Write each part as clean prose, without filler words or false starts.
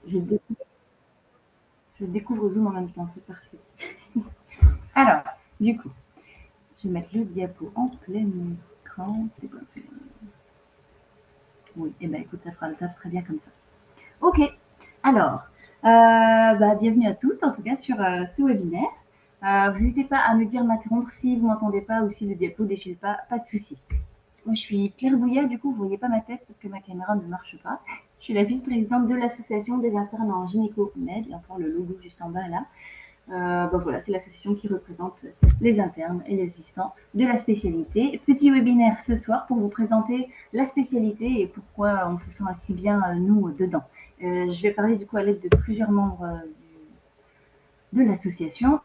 Je découvre, je découvre Zoom en même temps, c'est parfait. Alors, du coup, je vais mettre le diapo en plein écran. C'est quoi celui-là? Oui, et ben écoute, ça fera le taf très bien comme ça. Ok, alors, bienvenue à toutes, en tout cas, sur ce webinaire. Vous n'hésitez pas à me dire m'interrompre si vous m'entendez pas ou si le diapo ne défile pas de souci. Moi, je suis Claire Bouillat, du coup, vous ne voyez pas ma tête parce que ma caméra ne marche pas. Je suis la vice-présidente de l'association des internes en gynéco-med. Il y a encore le logo juste en bas là. Voilà, c'est l'association qui représente les internes et les assistants de la spécialité. Petit webinaire ce soir pour vous présenter la spécialité et pourquoi on se sent si bien, nous, dedans. Je vais parler du coup à l'aide de plusieurs membres de l'association.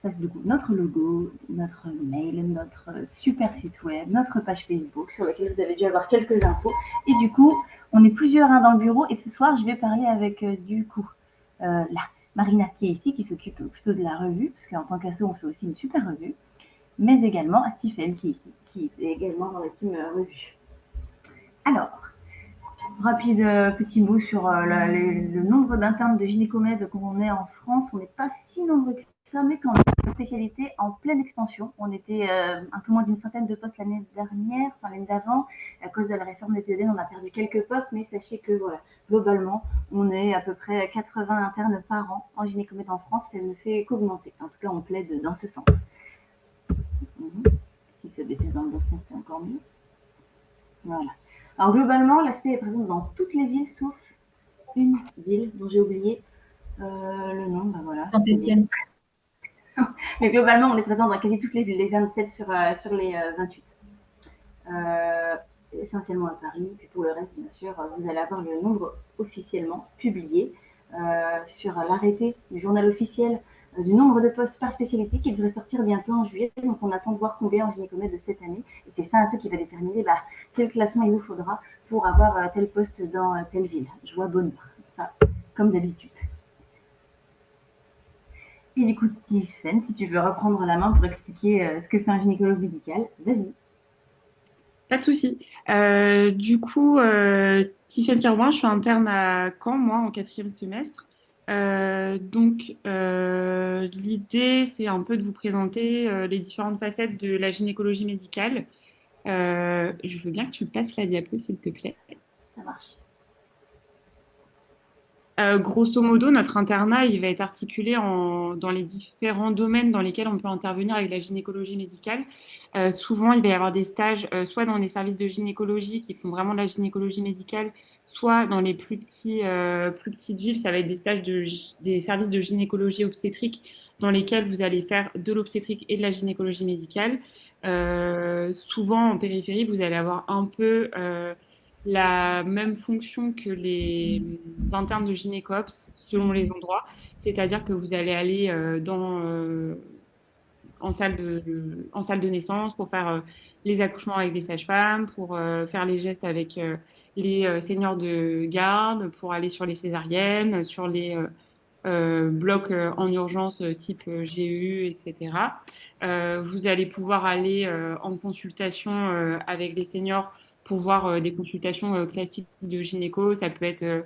Ça, c'est du coup notre logo, notre mail, notre super site web, notre page Facebook sur laquelle vous avez dû avoir quelques infos. Et du coup, on est plusieurs dans le bureau et ce soir, je vais parler avec du coup là, Marina qui est ici, qui s'occupe plutôt de la revue, parce qu'en tant qu'asso, on fait aussi une super revue, mais également à Tiffaine qui est ici, qui est également dans la team revue. Alors, rapide petit mot sur le nombre d'internes de gynécomèdes qu'on est en France. On n'est pas si nombreux que ça, mais quand même, une spécialité en pleine expansion. On était un peu moins d'une centaine de postes l'année dernière, enfin l'année d'avant. À cause de la réforme des EDN, on a perdu quelques postes, mais sachez que voilà, globalement, on est à peu près 80 internes par an en gynécomède en France. Ça ne fait qu'augmenter. En tout cas, on plaide dans ce sens. Si ça était dans le bon sens, c'était encore mieux. Voilà. Alors globalement, l'aspect est présent dans toutes les villes sauf une ville dont j'ai oublié le nom. Ben voilà. Saint-Étienne. Mais globalement, on est présent dans quasi toutes les villes, les 27 sur les 28. Essentiellement à Paris. Puis pour le reste, bien sûr, vous allez avoir le nombre officiellement publié sur l'arrêté du journal officiel du nombre de postes par spécialité qui devrait sortir bientôt en juillet. Donc on attend de voir combien en gynécomède de cette année. Et c'est ça un peu qui va déterminer quel classement il vous faudra pour avoir tel poste dans telle ville. Joie, bonheur. Ça, comme d'habitude. Et du coup, Tiffaine, si tu veux reprendre la main pour expliquer ce que fait un gynécologue médical, vas-y. Pas de souci. Tiffaine Carouin, je suis interne à Caen, moi, en quatrième semestre. L'idée, c'est un peu de vous présenter les différentes facettes de la gynécologie médicale. Je veux bien que tu passes la diapo, s'il te plaît. Ça marche. Grosso modo, notre internat, il va être articulé dans les différents domaines dans lesquels on peut intervenir avec la gynécologie médicale. Souvent, il va y avoir des stages, soit dans des services de gynécologie qui font vraiment de la gynécologie médicale, soit dans les plus petites villes, ça va être des stages des services de gynécologie obstétrique dans lesquels vous allez faire de l'obstétrique et de la gynécologie médicale. Souvent, en périphérie, vous allez avoir un peu la même fonction que les internes de gynécops selon les endroits, c'est-à-dire que vous allez aller en salle de naissance pour faire les accouchements avec les sages-femmes, pour faire les gestes avec les seniors de garde, pour aller sur les césariennes, sur les blocs en urgence type GU, etc. Vous allez pouvoir aller en consultation avec les seniors pour voir des consultations classiques de gynéco. Ça peut être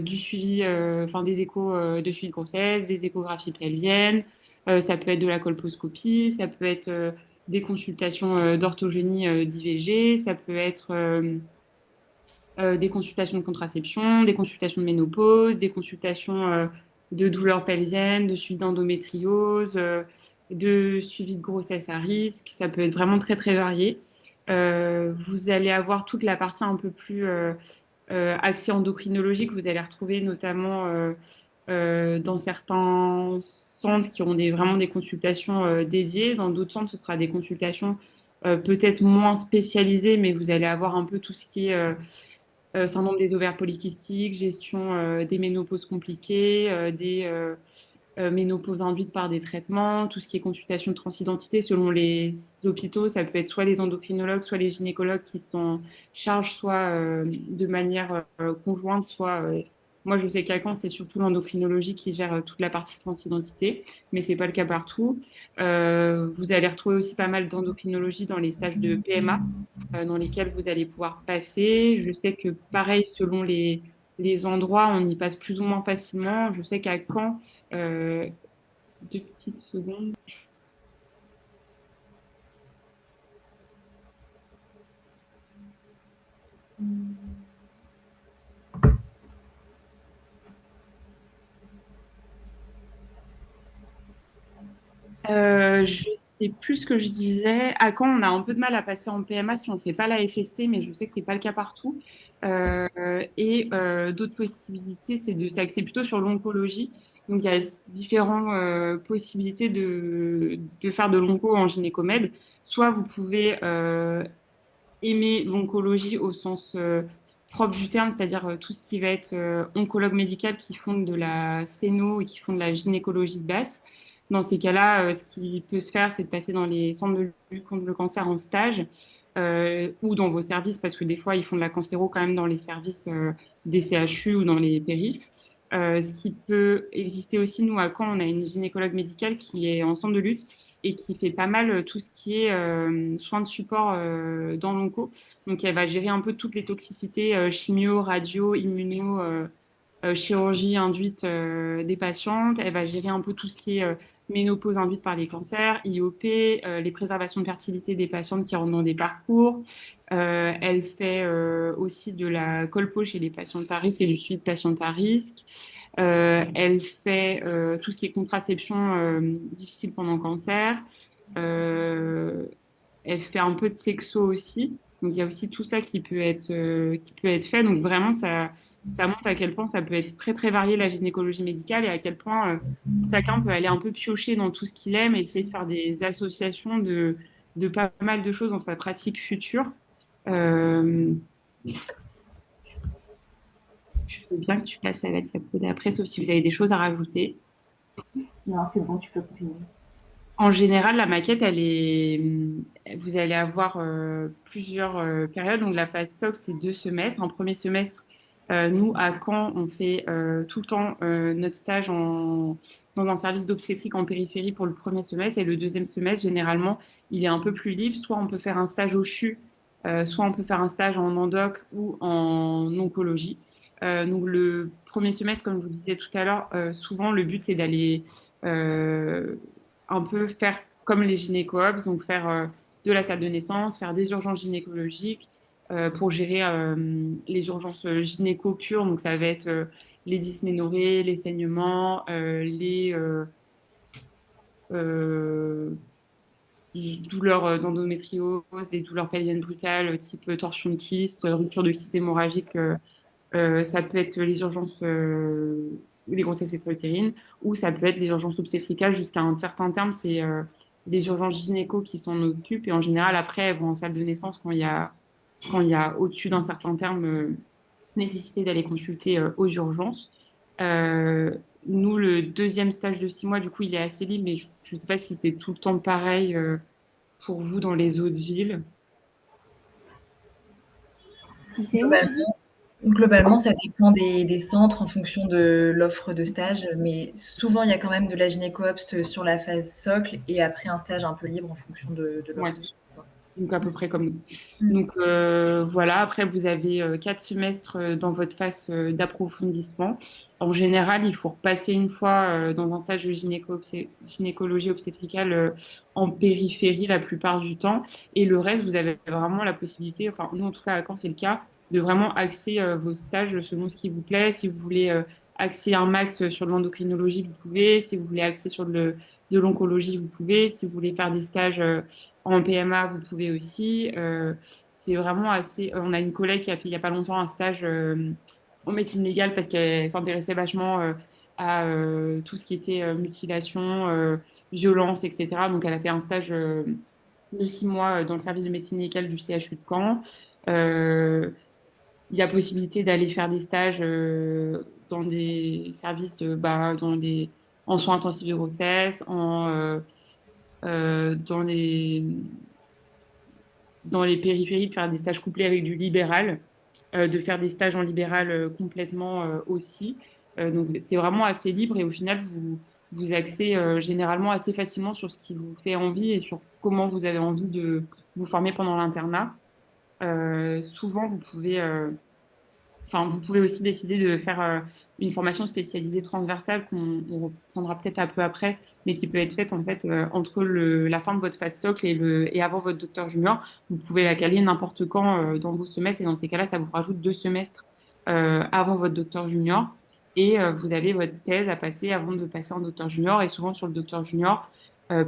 du suivi, enfin des échos de suivi de grossesse, des échographies pelviennes, ça peut être de la colposcopie, ça peut être des consultations d'orthogénie d'IVG, ça peut être des consultations de contraception, des consultations de ménopause, des consultations de douleurs pelviennes, de suivi d'endométriose, de suivi de grossesse à risque. Ça peut être vraiment très, très varié. Vous allez avoir toute la partie un peu plus axée endocrinologique. Vous allez retrouver notamment dans certains centres qui auront vraiment des consultations dédiées. Dans d'autres centres, ce sera des consultations peut-être moins spécialisées, mais vous allez avoir un peu tout ce qui est syndrome des ovaires polykystiques, gestion des ménopauses compliquées, des ménopauses induites par des traitements, tout ce qui est consultation de transidentité selon les hôpitaux, ça peut être soit les endocrinologues, soit les gynécologues qui s'en chargent, soit de manière conjointe, soit moi je sais qu'à Caen, c'est surtout l'endocrinologie qui gère toute la partie transidentité, mais c'est pas le cas partout. Vous allez retrouver aussi pas mal d'endocrinologie dans les stages de PMA dans lesquels vous allez pouvoir passer. Je sais que pareil, selon les endroits, on y passe plus ou moins facilement. Je sais qu'à Caen, euh, 2 petites secondes. Je sais plus ce que je disais. À Caen, on a un peu de mal à passer en PMA si on ne fait pas la FST, mais je sais que c'est pas le cas partout. D'autres possibilités, c'est de s'axer plutôt sur l'oncologie. Donc, il y a différentes possibilités de faire de l'onco en gynécomède. Soit vous pouvez aimer l'oncologie au sens propre du terme, c'est-à-dire tout ce qui va être oncologue médical qui font de la scéno et qui font de la gynécologie de base. Dans ces cas-là, ce qui peut se faire, c'est de passer dans les centres de lutte contre le cancer en stage ou dans vos services, parce que des fois, ils font de la cancéro quand même dans les services des CHU ou dans les périphes. Ce qui peut exister aussi, nous, à Caen, on a une gynécologue médicale qui est en centre de lutte et qui fait pas mal tout ce qui est soins de support dans l'onco. Donc, elle va gérer un peu toutes les toxicités chimio, radio, immuno, chirurgie induite des patientes. Elle va gérer un peu tout ce qui est ménopause induite par les cancers, IOP, les préservations de fertilité des patientes qui rentrent dans des parcours. Elle fait aussi de la colpo chez les patientes à risque et du suivi de patientes à risque. Elle fait tout ce qui est contraception difficile pendant le cancer. Euh, Elle fait un peu de sexo aussi. Donc il y a aussi tout ça qui peut être fait. Donc vraiment, ça montre à quel point ça peut être très très varié la gynécologie médicale et à quel point chacun peut aller un peu piocher dans tout ce qu'il aime et essayer de faire des associations de pas mal de choses dans sa pratique future. Euh, je veux bien que tu passes à la diapo d'après, sauf si vous avez des choses à rajouter. Non, c'est bon, tu peux continuer. En général, la maquette, vous allez avoir plusieurs périodes. Donc, la phase SOC, c'est 2 semestres. En premier semestre, nous, à Caen, on fait tout le temps notre stage dans un service d'obstétrique en périphérie pour le premier semestre. Et le deuxième semestre, généralement, il est un peu plus libre. Soit on peut faire un stage au CHU, soit on peut faire un stage en endoc ou en oncologie. Donc, le premier semestre, comme je vous disais tout à l'heure, souvent, le but, c'est d'aller euh, un peu faire comme les gynéco-obs, donc faire de la salle de naissance, faire des urgences gynécologiques pour gérer les urgences gynéco pures. Donc ça va être les dysménorrhées, les saignements, euh, les douleurs d'endométriose, des douleurs pelviennes brutales type torsion de kyste, rupture de kyste hémorragique. Ça peut être les urgences, les grossesses extra-utérines, ou ça peut être les urgences obstétricales jusqu'à un certain terme. C'est les urgences gynéco qui s'en occupent. Et en général, après, elles vont en salle de naissance quand il y a au-dessus d'un certain terme nécessité d'aller consulter aux urgences. Euh, Nous, le deuxième stage de 6 mois, du coup, il est assez libre, mais je ne sais pas si c'est tout le temps pareil pour vous dans les autres villes. Si c'est où, tu dis? Globalement, ça dépend des centres en fonction de l'offre de stage, mais souvent, il y a quand même de la gynéco-obst sur la phase socle et après un stage un peu libre en fonction de Ouais. l'offre de soins, quoi. Donc à peu près comme nous. Mm. Donc voilà, après vous avez 4 semestres dans votre phase d'approfondissement. En général, il faut repasser une fois dans un stage de gynécologie obstétricale en périphérie la plupart du temps. Et le reste, vous avez vraiment la possibilité, enfin nous en tout cas à Caen c'est le cas, de vraiment axer vos stages selon ce qui vous plaît. Si vous voulez axer un max sur de l'endocrinologie, vous pouvez. Si vous voulez axer sur de l'oncologie, vous pouvez. Si vous voulez faire des stages en PMA, vous pouvez aussi. C'est vraiment assez. On a une collègue qui a fait il y a pas longtemps un stage en médecine légale parce qu'elle s'intéressait vachement à tout ce qui était mutilation, violence, etc. Donc elle a fait un stage de 6 mois dans le service de médecine légale du CHU de Caen. Euh, il y a possibilité d'aller faire des stages dans des services en soins intensifs de grossesse, dans dans les périphéries, de faire des stages couplés avec du libéral, de faire des stages en libéral complètement aussi. Donc c'est vraiment assez libre et au final vous axez généralement assez facilement sur ce qui vous fait envie et sur comment vous avez envie de vous former pendant l'internat. Souvent vous pouvez enfin, vous pouvez aussi décider de faire une formation spécialisée transversale qu'on reprendra peut-être un peu après, mais qui peut être faite en fait entre la fin de votre phase socle et avant votre docteur junior. Vous pouvez la caler n'importe quand dans vos semestres et dans ces cas-là, ça vous rajoute 2 semestres avant votre docteur junior. Et vous avez votre thèse à passer avant de passer en docteur junior. Et souvent sur le docteur junior,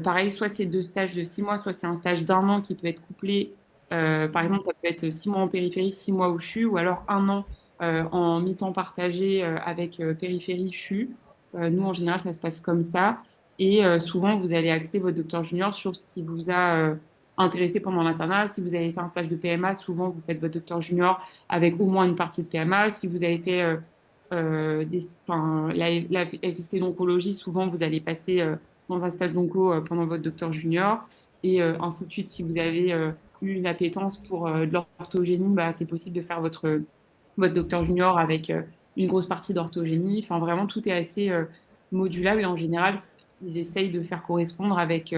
pareil, soit c'est 2 stages de 6 mois, soit c'est un stage d'1 an qui peut être couplé. Par exemple, ça peut être 6 mois en périphérie, 6 mois au CHU, ou alors 1 an en mi-temps partagé avec périphérie CHU. Nous, en général, ça se passe comme ça. Et souvent, vous allez axer votre docteur junior sur ce qui vous a intéressé pendant l'internat. Si vous avez fait un stage de PMA, souvent, vous faites votre docteur junior avec au moins une partie de PMA. Si vous avez fait la FST d'oncologie, souvent, vous allez passer dans un stage d'onco pendant votre docteur junior. Et ainsi de suite, si vous avez eu une appétence pour de l'orthogénie, bah, c'est possible de faire votre docteur junior avec une grosse partie d'orthogénie. Enfin, vraiment, tout est assez modulable et en général, ils essayent de faire correspondre avec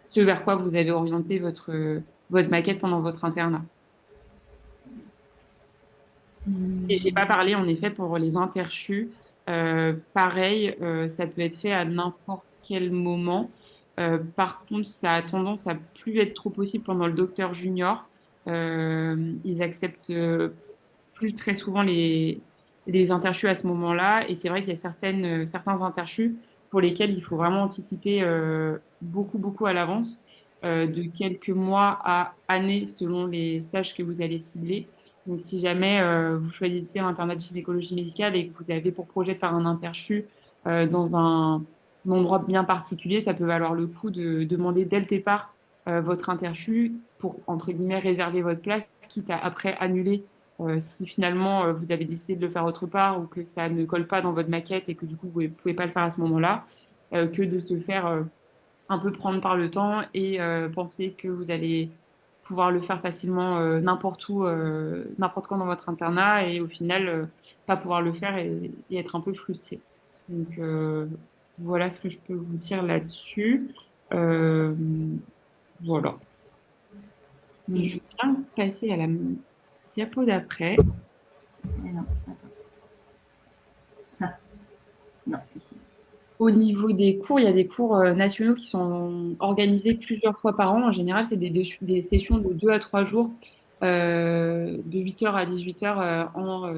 ce vers quoi vous avez orienté votre maquette pendant votre internat. Et j'ai pas parlé, en effet, pour les interchus. Pareil, ça peut être fait à n'importe quel moment. Par contre, ça a tendance à plus être trop possible pendant le docteur junior. Ils acceptent plus très souvent les interchus à ce moment-là. Et c'est vrai qu'il y a certains interchus pour lesquels il faut vraiment anticiper beaucoup, beaucoup à l'avance, de quelques mois à années selon les stages que vous allez cibler. Donc, si jamais vous choisissez un internat de gynécologie médicale et que vous avez pour projet de faire un interchu dans un endroit bien particulier, ça peut valoir le coup de demander dès le départ votre interchu pour, entre guillemets, réserver votre place, quitte à après annuler si finalement vous avez décidé de le faire autre part ou que ça ne colle pas dans votre maquette et que du coup vous ne pouvez pas le faire à ce moment-là, que de se faire un peu prendre par le temps et penser que vous allez pouvoir le faire facilement n'importe où, n'importe quand dans votre internat et au final pas pouvoir le faire et être un peu frustré. Donc voilà ce que je peux vous dire là-dessus. Euh, voilà. Je vais bien passer à la diapo d'après. Mais non, attends. Ah, non, ici. Au niveau des cours, il y a des cours nationaux qui sont organisés plusieurs fois par an. En général, c'est des sessions de 2 à 3 jours, de 8 heures à 18 heures en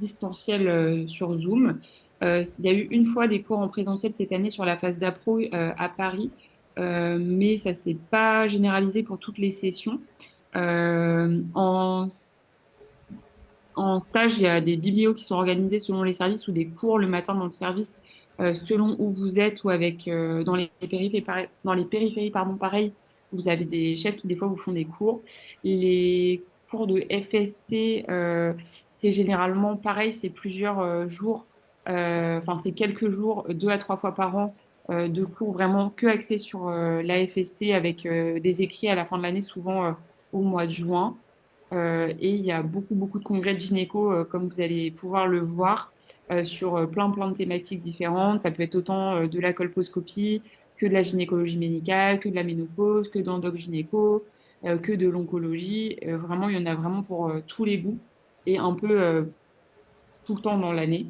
distanciel sur Zoom. Il y a eu une fois des cours en présentiel cette année sur la phase d'appro à Paris, mais ça s'est pas généralisé pour toutes les sessions. Euh, en En stage, il y a des biblios qui sont organisés selon les services ou des cours le matin dans le service selon où vous êtes ou avec dans les périphéries, dans les périphéries, pardon, pareil, vous avez des chefs qui des fois vous font des cours. Les cours de FST, c'est généralement pareil, c'est plusieurs jours, enfin c'est quelques jours, 2 à 3 fois par an de cours vraiment que axés sur la FST avec des écrits à la fin de l'année, souvent au mois de juin. Et il y a beaucoup, beaucoup de congrès de gynéco, comme vous allez pouvoir le voir, sur plein, plein de thématiques différentes. Ça peut être autant de la colposcopie que de la gynécologie médicale, que de la ménopause, que d'endoc-gynéco, que de l'oncologie. Vraiment, il y en a vraiment pour tous les goûts et un peu tout le temps dans l'année.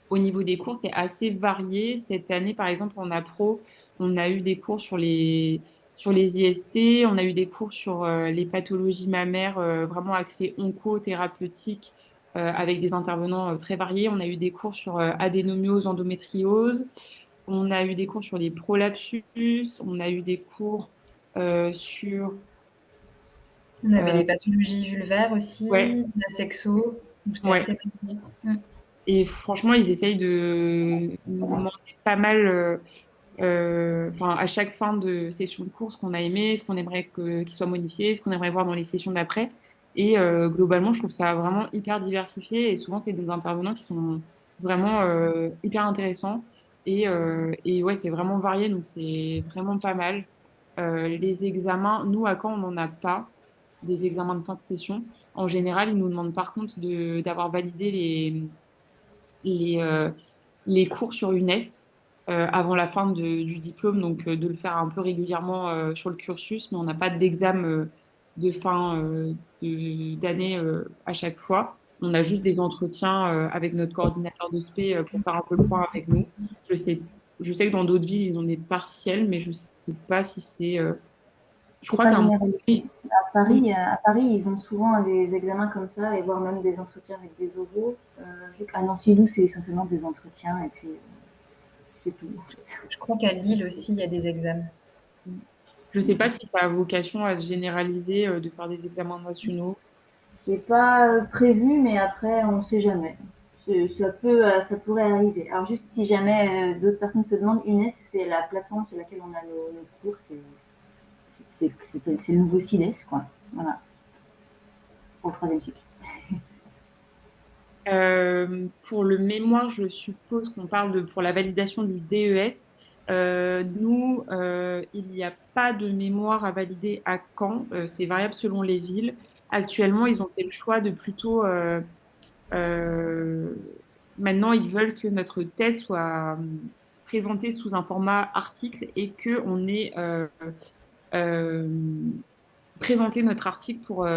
Au niveau des cours, c'est assez varié. Cette année, par exemple, en appro, on a eu des cours sur les IST, on a eu des cours sur les pathologies mammaires, vraiment axés onco-thérapeutiques, avec des intervenants très variés. On a eu des cours sur adénomiose, endométriose. On a eu des cours sur les prolapsus. On a eu des cours sur... On avait les pathologies vulvaires Ouais, aussi, la sexo, donc c'était ouais. assez varié. Mm. Et franchement, ils essayent de nous demander pas mal. Enfin, à chaque fin de session de cours, ce qu'on a aimé, ce qu'on aimerait qu'il soit modifié, ce qu'on aimerait voir dans les sessions d'après. Et globalement, je trouve ça vraiment hyper diversifié. Et souvent, c'est des intervenants qui sont vraiment hyper intéressants. Et ouais, c'est vraiment varié, donc c'est vraiment pas mal. Les examens, nous, à Caen, on n'en a pas des examens de fin de session. En général, ils nous demandent par contre d'avoir validé les, euh, les cours sur UNES avant la fin du diplôme, donc de le faire un peu régulièrement sur le cursus, mais on n'a pas d'examen de fin d'année à chaque fois. On a juste des entretiens avec notre coordinateur de spé pour faire un peu le point avec nous. Je sais, je sais que dans d'autres villes, ils ont des partiels, mais je sais pas si c'est. Je C'est crois pas qu'à un généralisé. moment donné, À Paris, ils ont souvent des examens comme ça, et voire même des entretiens avec des oraux. À Nancy, nous, c'est essentiellement des entretiens, et puis c'est tout, en fait. Je crois qu'à Lille aussi, il y a des examens. je sais pas si ça a vocation à se généraliser de faire des examens nationaux. C'est pas prévu, mais après, on sait jamais. Ça pourrait arriver. Alors juste si jamais d'autres personnes se demandent, UNES, c'est la plateforme sur laquelle on a nos cours. C'est le nouveau SIDES, quoi. Voilà, pour le troisième cycle. Pour le mémoire, je suppose qu'on parle de pour la validation du DES. Nous, il n'y a pas de mémoire à valider à Caen. C'est variable selon les villes. Actuellement, ils ont fait le choix de plutôt. Euh, Maintenant, ils veulent que notre thèse soit présentée sous un format article et que on ait euh, présenté notre article pour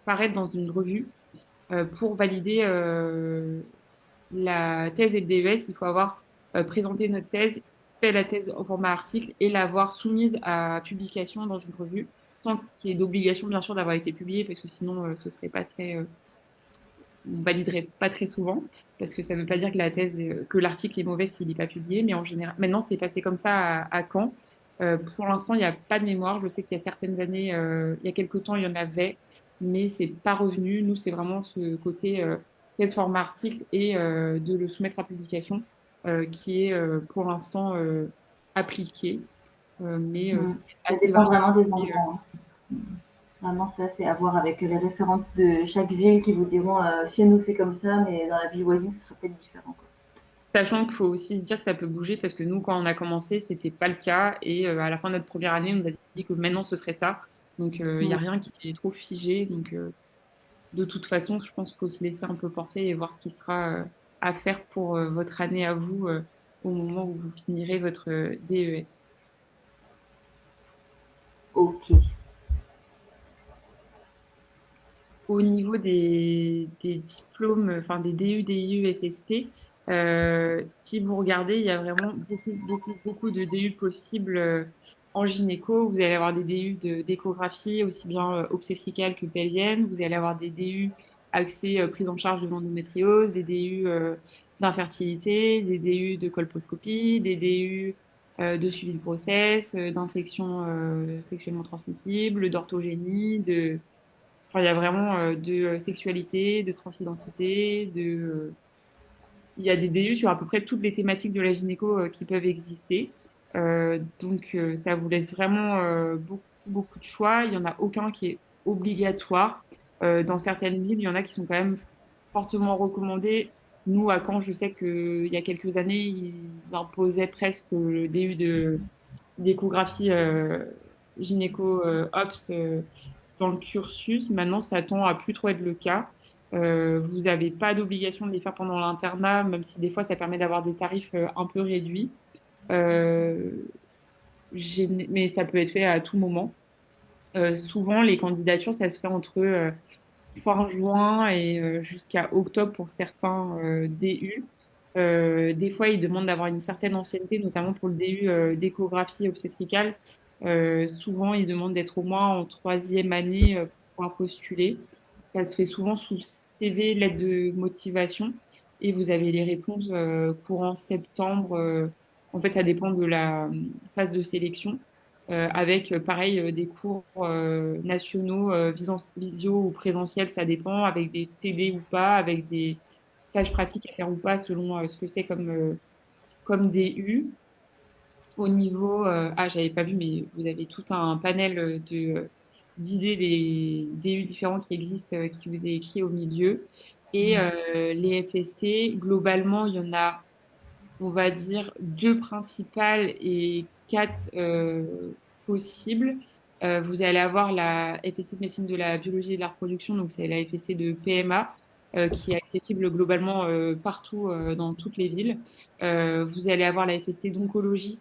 paraître dans une revue pour valider la thèse et le DES, il faut avoir présenté notre thèse, fait la thèse au format article et l'avoir soumise à publication dans une revue, sans qu'il y ait d'obligation, bien sûr, d'avoir été publié, parce que sinon, ce serait pas très, on validerait pas très souvent, parce que ça veut pas dire que la thèse, que l'article est mauvais s'il n'est pas publié, mais en général, maintenant, c'est passé comme ça à Caen. Pour l'instant, il n'y a pas de mémoire. Je sais qu'il y a certaines années, il y a quelques temps, il y en avait, mais c'est pas revenu. Nous, c'est vraiment ce côté thèse format article et de le soumettre à publication qui est pour l'instant appliqué. Mais c'est Ça assez dépend variable. vraiment des endroits, hein. Vraiment, ça, c'est à voir avec les référentes de chaque ville qui vous diront chez nous c'est comme ça, mais dans la ville voisine, ce sera peut-être différent, quoi. Sachant qu'il faut aussi se dire que ça peut bouger parce que nous, quand on a commencé, c'était pas le cas. Et à la fin de notre première année, on nous a dit que maintenant, ce serait ça. Donc, il n'y a Mm. rien qui est trop figé. Donc, de toute façon, je pense qu'il faut se laisser un peu porter et voir ce qui sera à faire pour votre année à vous au moment où vous finirez votre DES. Ok. Au niveau des diplômes, enfin des DU, DIU, FST, si vous regardez, il y a vraiment beaucoup de DU possibles en gynéco. Vous allez avoir des DU d'échographie, aussi bien obstétricale que pelvienne. Vous allez avoir des DU axés prise en charge de l'endométriose, des DU d'infertilité, des DU de colposcopie, des DU de suivi de grossesse, d'infections sexuellement transmissibles, d'orthogénie, de Enfin, il y a vraiment de sexualité, de transidentité, il y a des DU sur à peu près toutes les thématiques de la gynéco qui peuvent exister. Donc, ça vous laisse vraiment beaucoup de choix. Il n'y en a aucun qui est obligatoire. Dans certaines villes, il y en a qui sont quand même fortement recommandés. Nous, à Caen, je sais qu'il y a quelques années, ils imposaient presque le DU d'échographie gynéco-ops dans le cursus. Maintenant, ça tend à plus trop être le cas. Vous n'avez pas d'obligation de les faire pendant l'internat, même si des fois, ça permet d'avoir des tarifs un peu réduits. Euh, mais ça peut être fait à tout moment. Souvent, les candidatures, ça se fait entre fin juin et jusqu'à octobre pour certains DU. Des fois, ils demandent d'avoir une certaine ancienneté, notamment pour le DU d'échographie obstétricale. Souvent, ils demandent d'être au moins en troisième année pour pouvoir postuler. Ça se fait souvent sous CV, lettre de motivation, et vous avez les réponses courant septembre. En fait, ça dépend de la phase de sélection avec pareil des cours nationaux, visio ou présentiel, ça dépend, avec des TD ou pas, avec des tâches pratiques à faire ou pas, selon ce que c'est comme DU. Au niveau, j'avais pas vu, mais vous avez tout un panel d'idées des DU différents qui existent, qui vous est écrit au milieu. Et les FST, globalement, il y en a on va dire, deux principales et quatre possibles. Vous allez avoir la FSC de médecine de la biologie et de la reproduction, donc c'est la FSC de PMA, qui est accessible globalement partout dans toutes les villes. Vous allez avoir la FST d'oncologie,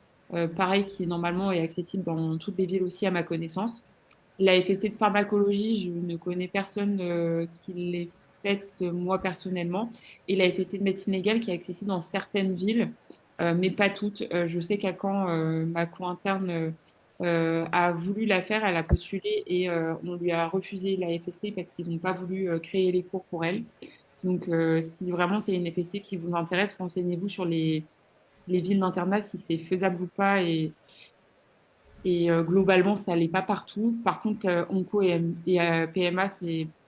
pareil, qui normalement est accessible dans toutes les villes aussi à ma connaissance. La FSC de pharmacologie, je ne connais personne qui l'ait faite moi personnellement. Et la FSC de médecine légale qui est accessible dans certaines villes, mais pas toutes. Je sais qu'à Caen, ma co-interne a voulu la faire, elle a postulé et on lui a refusé la FSC parce qu'ils n'ont pas voulu créer les cours pour elle. Donc, si vraiment c'est une FSC qui vous intéresse, renseignez-vous sur les villes d'internat, si c'est faisable ou pas. Et globalement, ça l'est pas partout. Par contre, Onco et PMA,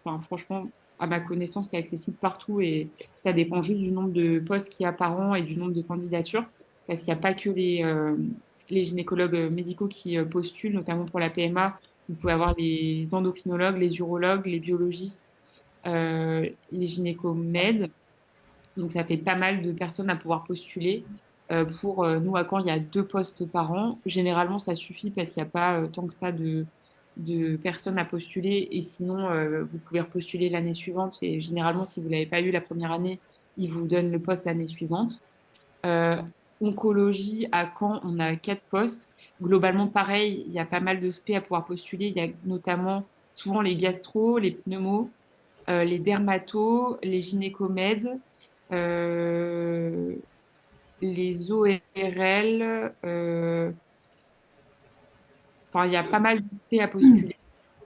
enfin, franchement, à ma connaissance, c'est accessible partout et ça dépend juste du nombre de postes qu'il y a par an et du nombre de candidatures. Parce qu'il n'y a pas que les gynécologues médicaux qui postulent, notamment pour la PMA. Vous pouvez avoir les endocrinologues, les urologues, les biologistes, les gynécomèdes. Donc, ça fait pas mal de personnes à pouvoir postuler. Pour nous, à Caen, il y a 2 postes par an. Généralement, ça suffit parce qu'il n'y a pas tant que ça de personnes à postuler. Et sinon, vous pouvez repostuler l'année suivante. Et généralement, si vous l'avez pas eu la première année, ils vous donnent le poste l'année suivante. Euh, Oncologie, à Caen, on a 4 postes. Globalement, pareil, il y a pas mal de spé à pouvoir postuler. Il y a notamment souvent les gastro, les pneumos, les dermatos, les gynécomèdes, euh, les ORL. Enfin, il y a pas mal d'ISP à postuler.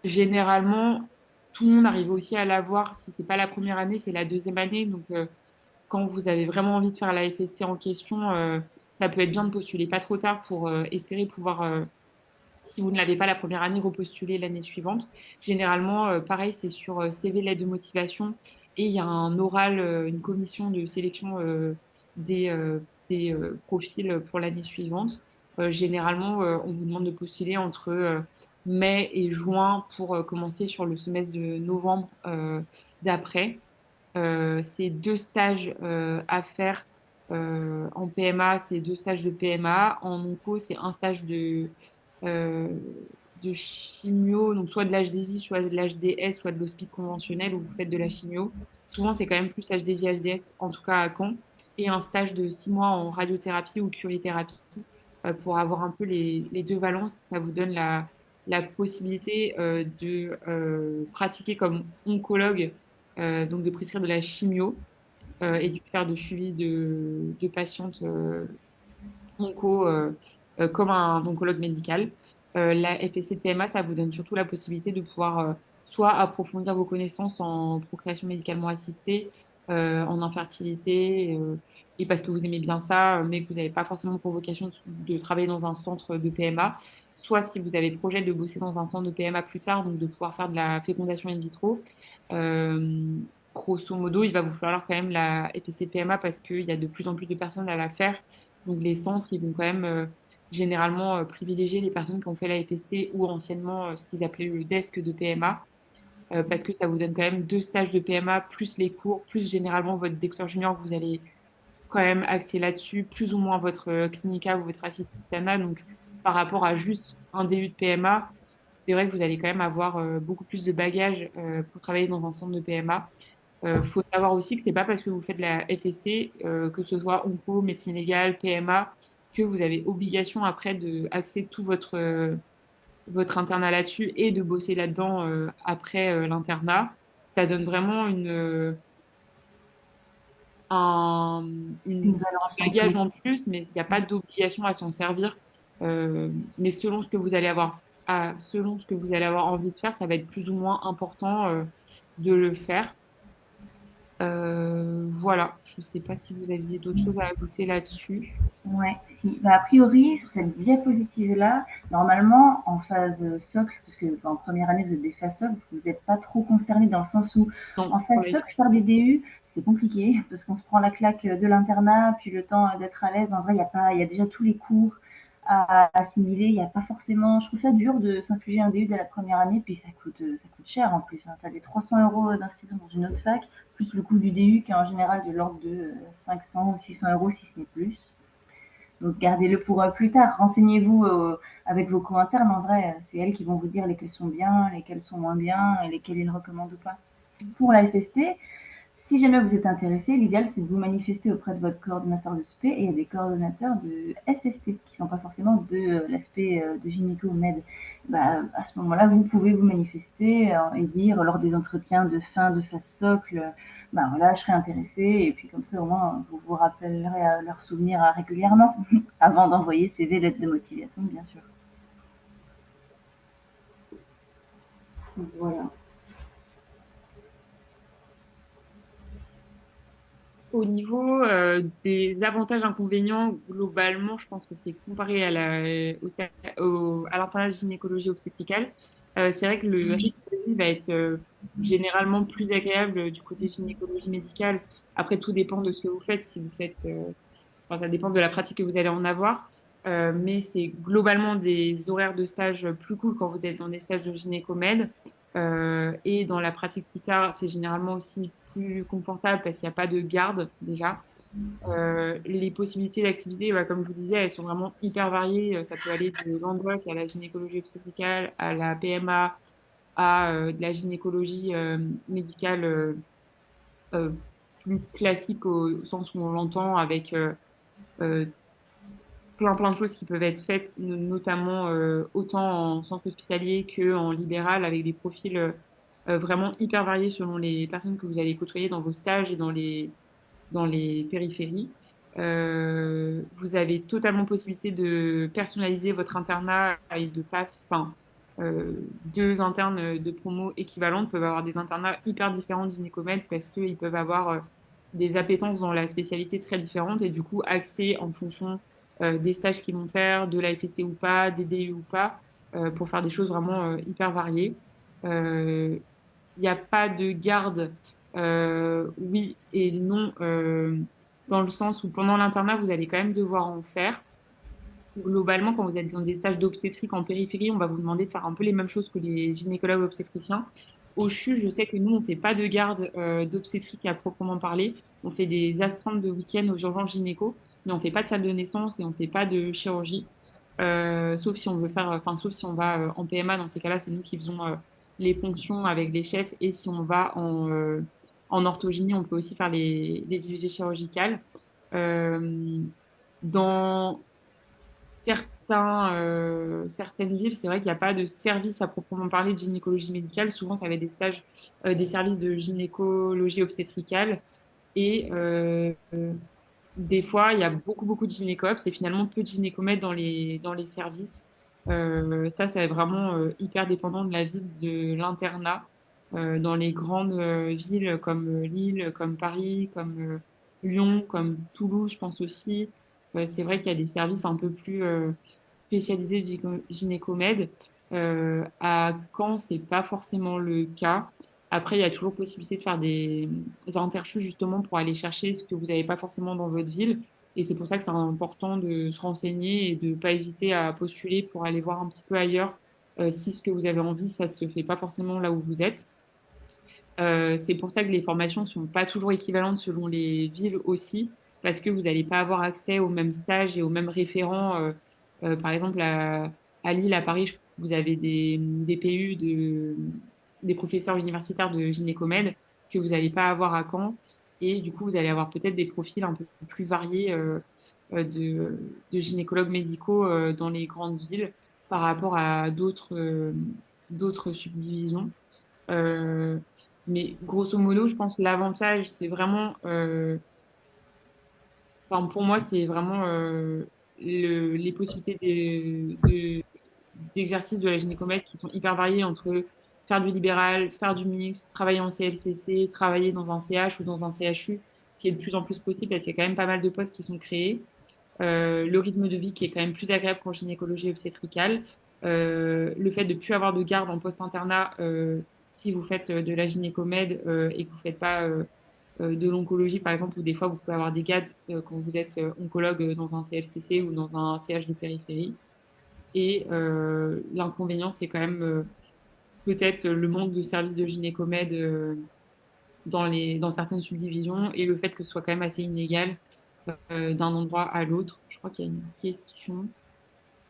Généralement, tout le monde arrive aussi à l'avoir. Si c'est pas la première année, c'est la deuxième année. Donc, quand vous avez vraiment envie de faire la FST en question, ça peut être bien de postuler pas trop tard pour espérer pouvoir, si vous ne l'avez pas la première année, repostuler l'année suivante. Généralement, pareil, c'est sur CV, lettre de motivation et il y a un oral, une commission de sélection des, euh, des profils pour l'année suivante. Généralement, on vous demande de postuler entre mai et juin pour commencer sur le semestre de novembre d'après. C'est 2 stages à faire en PMA, c'est 2 stages de PMA. En onco, c'est un stage euh, de chimio, donc soit de l'HDSI, soit de l'HDS, soit de l'hospice conventionnel où vous faites de la chimio. Souvent, c'est quand même plus HDJ, HDS, en tout cas à Caen. Et un stage de 6 mois en radiothérapie ou curithérapie pour avoir un peu les 2 valences. Ça vous donne la possibilité de pratiquer comme oncologue, donc de prescrire de la chimio et de faire de suivi de patientes onco comme un oncologue médical. La FSC de PMA, ça vous donne surtout la possibilité de pouvoir soit approfondir vos connaissances en procréation médicalement assistée, en infertilité, et parce que vous aimez bien ça, mais que vous n'avez pas forcément pour vocation de travailler dans un centre de PMA, soit si vous avez projet de bosser dans un centre de PMA plus tard, donc de pouvoir faire de la fécondation in vitro. Euh, Grosso modo, il va vous falloir quand même la FSC PMA parce qu'il y a de plus en plus de personnes à la faire. Donc les centres, ils vont quand même généralement privilégier les personnes qui ont fait la FST ou anciennement ce qu'ils appelaient le desk de PMA, parce que ça vous donne quand même 2 stages de PMA, plus les cours, plus généralement votre docteur junior que vous allez quand même axer là-dessus, plus ou moins votre clinica ou votre assistana. Donc par rapport à juste un DU de PMA, c'est vrai que vous allez quand même avoir beaucoup plus de bagages pour travailler dans un centre de PMA. Faut savoir aussi que c'est pas parce que vous faites de la FSC, que ce soit onco, médecine légale, PMA, que vous avez obligation après de axer tout votre internat là-dessus et de bosser là-dedans après l'internat. Ça donne vraiment un, Une une valence en bagage plus. en plus, mais il n'y a pas d'obligation à s'en servir. Mais selon ce que vous allez avoir, selon ce que vous allez avoir envie de faire, ça va être plus ou moins important de le faire. Voilà, je ne sais pas si vous aviez d'autres choses à ajouter là-dessus. Ouais, si. Bah, a priori, sur cette diapositive-là, normalement, en phase socle, parce que en première année, vous êtes des phases socle, vous n'êtes pas trop concerné dans le sens où, Non, en phase socle, faire des DU, c'est compliqué, parce qu'on se prend la claque de l'internat, puis le temps d'être à l'aise. En vrai, il y a déjà tous les cours à assimiler. Il n'y a pas forcément. Je trouve ça dur de s'infliger un DU dès la première année, puis ça coûte cher en plus. Hein. Tu as des 300 € d'inscription dans une autre fac, plus le coût du DU qui est en général de l'ordre de 500 ou 600 € si ce n'est plus. Donc gardez-le pour plus tard. Renseignez-vous avec vos co-internes. En vrai, c'est elles qui vont vous dire lesquelles sont bien, lesquelles sont moins bien et lesquelles ils ne recommandent pas. Pour la FST, Si jamais vous êtes intéressé, l'idéal c'est de vous manifester auprès de votre coordonnateur de spé, et il y a des coordonnateurs de FST qui ne sont pas forcément de l'aspect de gynéco ou med. Bah, à ce moment-là, vous pouvez vous manifester et dire lors des entretiens de fin de phase socle, bah voilà, je serais intéressée, et puis comme ça au moins vous vous rappellerez à leurs souvenirs régulièrement avant d'envoyer CV, lettres de motivation, bien sûr. Donc, voilà. Au niveau des avantages inconvénients, globalement, je pense que c'est comparé à à l'internat de gynécologie obstétricale. C'est vrai que le rythme de vie va être généralement plus agréable du côté gynécologie médicale. Après, tout dépend de ce que vous faites. Si vous faites, enfin, ça dépend de la pratique que vous allez en avoir. Mais c'est globalement des horaires de stage plus cool quand vous êtes dans des stages de gynécomède. Et dans la pratique plus tard, c'est généralement aussi plus confortable parce qu'il n'y a pas de garde déjà. Les possibilités d'activité, bah, comme je vous disais, elles sont vraiment hyper variées. Ça peut aller de l'androc à la gynécologie obstétricale, à la PMA, à de la gynécologie médicale euh, plus classique au sens où on l'entend avec euh, plein de choses qui peuvent être faites, notamment autant en centre hospitalier qu'en libéral, avec des profils vraiment hyper variés selon les personnes que vous allez côtoyer dans vos stages et dans les périphéries. Vous avez totalement possibilité de personnaliser votre internat et de pas, enfin, deux internes de promo équivalentes peuvent avoir des internats hyper différents du gynécomède parce qu'ils peuvent avoir des appétences dans la spécialité très différentes et du coup accès en fonction des stages qu'ils vont faire, de la FST ou pas, des DU ou pas, pour faire des choses vraiment hyper variées. Il n'y a pas de garde, oui et non, dans le sens où pendant l'internat, vous allez quand même devoir en faire. Globalement, quand vous êtes dans des stages d'obstétrique en périphérie, on va vous demander de faire un peu les mêmes choses que les gynécologues obstétriciens. Au CHU, je sais que nous, on fait pas de garde d'obstétrique à proprement parler. On fait des astreintes de week-end aux urgences gynéco, mais on fait pas de salle de naissance et on fait pas de chirurgie. Sauf si on veut faire, enfin, sauf si on va en PMA, dans ces cas-là, c'est nous qui faisons les fonctions avec les chefs. Et si on va en orthogynie, on peut aussi faire les IVG chirurgicales. Euh, dans certaines villes, c'est vrai qu'il n'y a pas de service à proprement parler de gynécologie médicale. Souvent, ça va être des stages, des services de gynécologie obstétricale. Et des fois, il y a beaucoup de gynécops et finalement peu de gynécomèdes dans les services. Ça, c'est vraiment hyper dépendant de la ville, de l'internat. Dans les grandes villes comme Lille, comme Paris, comme Lyon, comme Toulouse, je pense aussi. C'est vrai qu'il y a des services un peu plus spécialisés de gynécomède. À Caen, c'est pas forcément le cas. Après, il y a toujours possibilité de faire des interchus justement pour aller chercher ce que vous n'avez pas forcément dans votre ville. Et c'est pour ça que c'est important de se renseigner et de ne pas hésiter à postuler pour aller voir un petit peu ailleurs si ce que vous avez envie, ça se fait pas forcément là où vous êtes. C'est pour ça que les formations sont pas toujours équivalentes selon les villes aussi, parce que vous n'allez pas avoir accès aux mêmes stages et aux mêmes référents. Par exemple, à Lille, à Paris, vous avez des PU des professeurs universitaires de gynécomède que vous n'allez pas avoir à Caen. Et du coup, vous allez avoir peut-être des profils un peu plus variés de gynécologues médicaux dans les grandes villes par rapport à d'autres subdivisions. Euh, mais grosso modo, je pense que l'avantage, c'est vraiment, enfin, pour moi, c'est vraiment les possibilités d'exercice de la gynécomètre qui sont hyper variées entre faire du libéral, faire du mix, travailler en CLCC, travailler dans un CH ou dans un CHU, ce qui est de plus en plus possible parce qu'il y a quand même pas mal de postes qui sont créés. Le rythme de vie qui est quand même plus agréable qu'en gynécologie obstétricale, le fait de ne plus avoir de garde en post-internat si vous faites de la gynécomède et que vous ne faites pas de l'oncologie, par exemple, où des fois vous pouvez avoir des gardes quand vous êtes oncologue dans un CLCC ou dans un CH de périphérie. Et l'inconvénient, c'est quand même peut-être le manque de services de gynécomède dans certaines subdivisions et le fait que ce soit quand même assez inégal d'un endroit à l'autre. Je crois qu'il y a une question.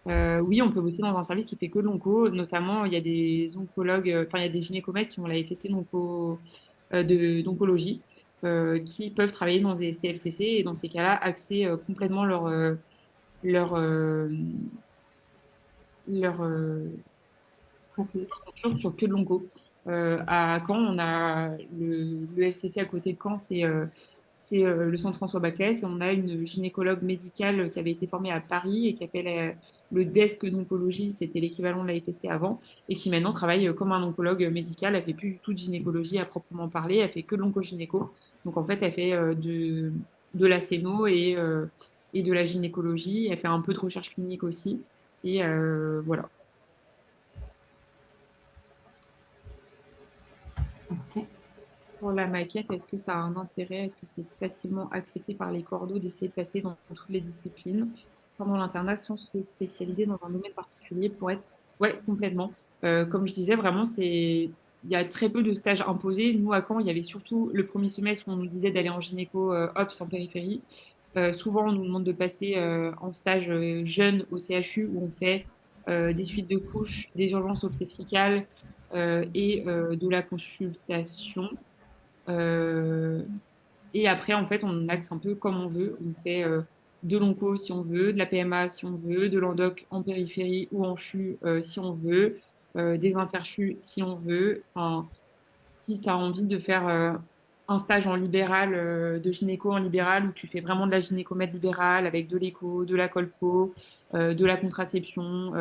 Oui, on peut bosser dans un service qui fait que de l'onco. Notamment, il y a des oncologues, enfin, il y a des gynécomètres qui ont la FSC d'oncologie. qui peuvent travailler dans des CLCC et dans ces cas-là, axer complètement leur, euh, leur Pratique. sur que de l'onco. À Caen, on a le SCC à côté de Caen, c'est le centre François Baclès, et on a une gynécologue médicale qui avait été formée à Paris et qui a fait le desk d'oncologie, c'était l'équivalent de la FST avant, et qui maintenant travaille comme un oncologue médical. Elle fait plus du tout de gynécologie à proprement parler, elle fait que de l'oncogynéco. Donc en fait, elle fait de la scéno et de la gynécologie. Elle fait un peu de recherche clinique aussi. Et voilà. Ok. Pour la maquette, est-ce que ça a un intérêt? Est-ce que c'est facilement accepté par les cordeaux d'essayer de passer dans toutes les disciplines pendant l'internat sans se spécialiser dans un domaine particulier pour être... Ouais, complètement. Comme je disais, vraiment, il y a très peu de stages imposés. Nous, à Caen, il y avait surtout le premier semestre où on nous disait d'aller en gynéco, OPS en périphérie. Souvent, on nous demande de passer en stage jeune au CHU où on fait des suites de couches, des urgences obstétricales et de la consultation. Euh, et après, en fait, on axe un peu comme on veut. On fait de l'onco si on veut, de la PMA si on veut, de l'endoc en périphérie ou en CHU si on veut, des interchus si on veut. Enfin, si tu as envie de faire un stage en libéral, de gynéco en libéral, où tu fais vraiment de la gynécomètre libérale avec de l'écho, de la colpo, de la contraception,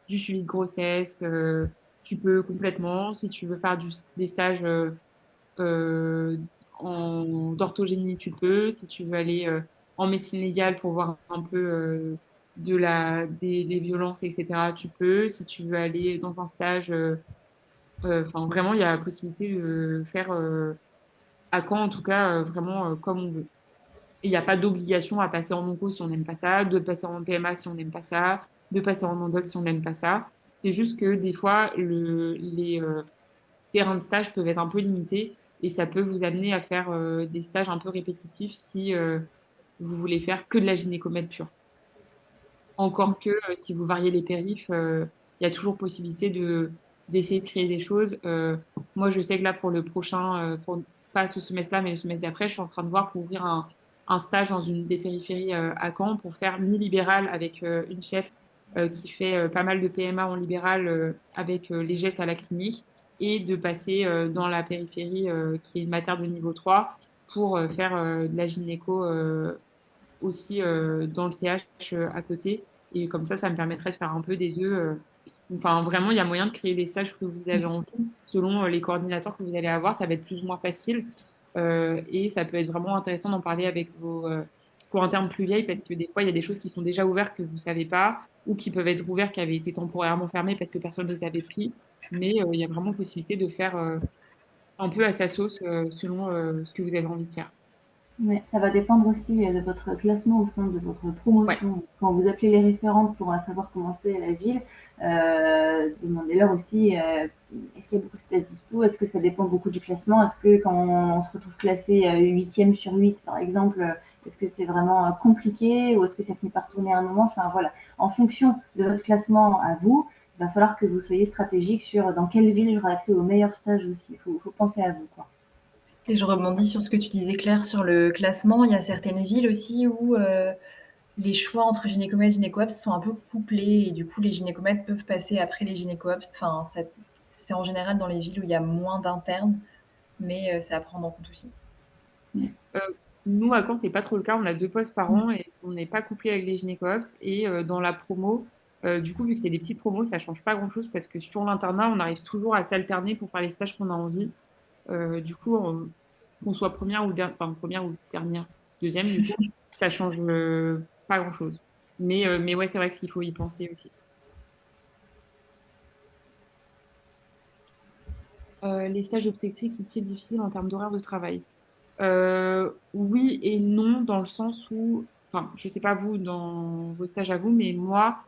du suivi de grossesse, tu peux complètement. Si tu veux faire des stages euh, en d'orthogénie, tu peux. Si tu veux aller en médecine légale pour voir un peu des violences, etc., tu peux. Si tu veux aller dans un stage, enfin vraiment, il y a la possibilité de faire à Caen, en tout cas, vraiment comme on veut. Et il n'y a pas d'obligation à passer en onco si on n'aime pas ça, de passer en PMA si on n'aime pas ça, de passer en endoc si on n'aime pas ça. C'est juste que des fois, les terrains de stage peuvent être un peu limités et ça peut vous amener à faire des stages un peu répétitifs si vous voulez faire que de la gynécomètre pure. Encore que si vous variez les périphes, il y a toujours possibilité d'essayer de créer des choses. Moi, je sais que là, pour le prochain, pas ce semestre-là, mais le semestre d'après, je suis en train de voir pour ouvrir un stage dans une des périphéries à Caen pour faire mi-libéral avec une chef qui fait pas mal de PMA en libéral avec les gestes à la clinique et de passer dans la périphérie qui est une matière de niveau 3 pour faire de la gynéco aussi dans le CH à côté. Et comme ça me permettrait de faire un peu des deux. Enfin, vraiment, il y a moyen de créer les stages que vous avez envie selon les coordinateurs que vous allez avoir. Ça va être plus ou moins facile. Et ça peut être vraiment intéressant d'en parler avec vos co-internes plus vieilles parce que des fois, il y a des choses qui sont déjà ouvertes que vous ne savez pas ou qui peuvent être ouvertes qui avaient été temporairement fermées parce que personne ne les avait pris. Mais il y a vraiment possibilité de faire un peu à sa sauce selon ce que vous avez envie de faire. Ouais, ça va dépendre aussi de votre classement au sein de votre Ouais. promotion. Quand vous appelez les référentes pour savoir comment c'est la ville, demandez-leur aussi est-ce qu'il y a beaucoup de stages dispo? Est-ce que ça dépend beaucoup du classement? Est-ce que quand on se retrouve classé 8e sur 8, par exemple, est-ce que c'est vraiment compliqué ou est-ce que ça finit par tourner à un moment? Enfin voilà, en fonction de votre classement à vous, il va falloir que vous soyez stratégique sur dans quelle ville j'aurai accès au meilleur stage aussi. Il faut penser à vous, quoi. Et je rebondis sur ce que tu disais, Claire, sur le classement. Il y a certaines villes aussi où les choix entre gynécomètres et gynécoaptes sont un peu couplés et du coup, les gynécomètres peuvent passer après les gynécoaptes. Enfin, c'est en général dans les villes où il y a moins d'internes, mais c'est à prendre en compte aussi. Euh, Nous, à Caen, c'est pas trop le cas. On a 2 postes par an et on n'est pas couplé avec les gynécops. Et dans la promo, du coup, vu que c'est des petites promos, ça change pas grand-chose parce que sur l'internat, on arrive toujours à s'alterner pour faire les stages qu'on a envie. Du coup, qu'on soit enfin, première ou dernière, deuxième, du coup, ça change pas grand-chose. Mais ouais, c'est vrai qu'il faut y penser aussi. Les stages obstétriques sont-ils difficiles en termes d'horaire de travail? Oui et non, dans le sens où, enfin, je sais pas vous, dans vos stages à vous, mais moi,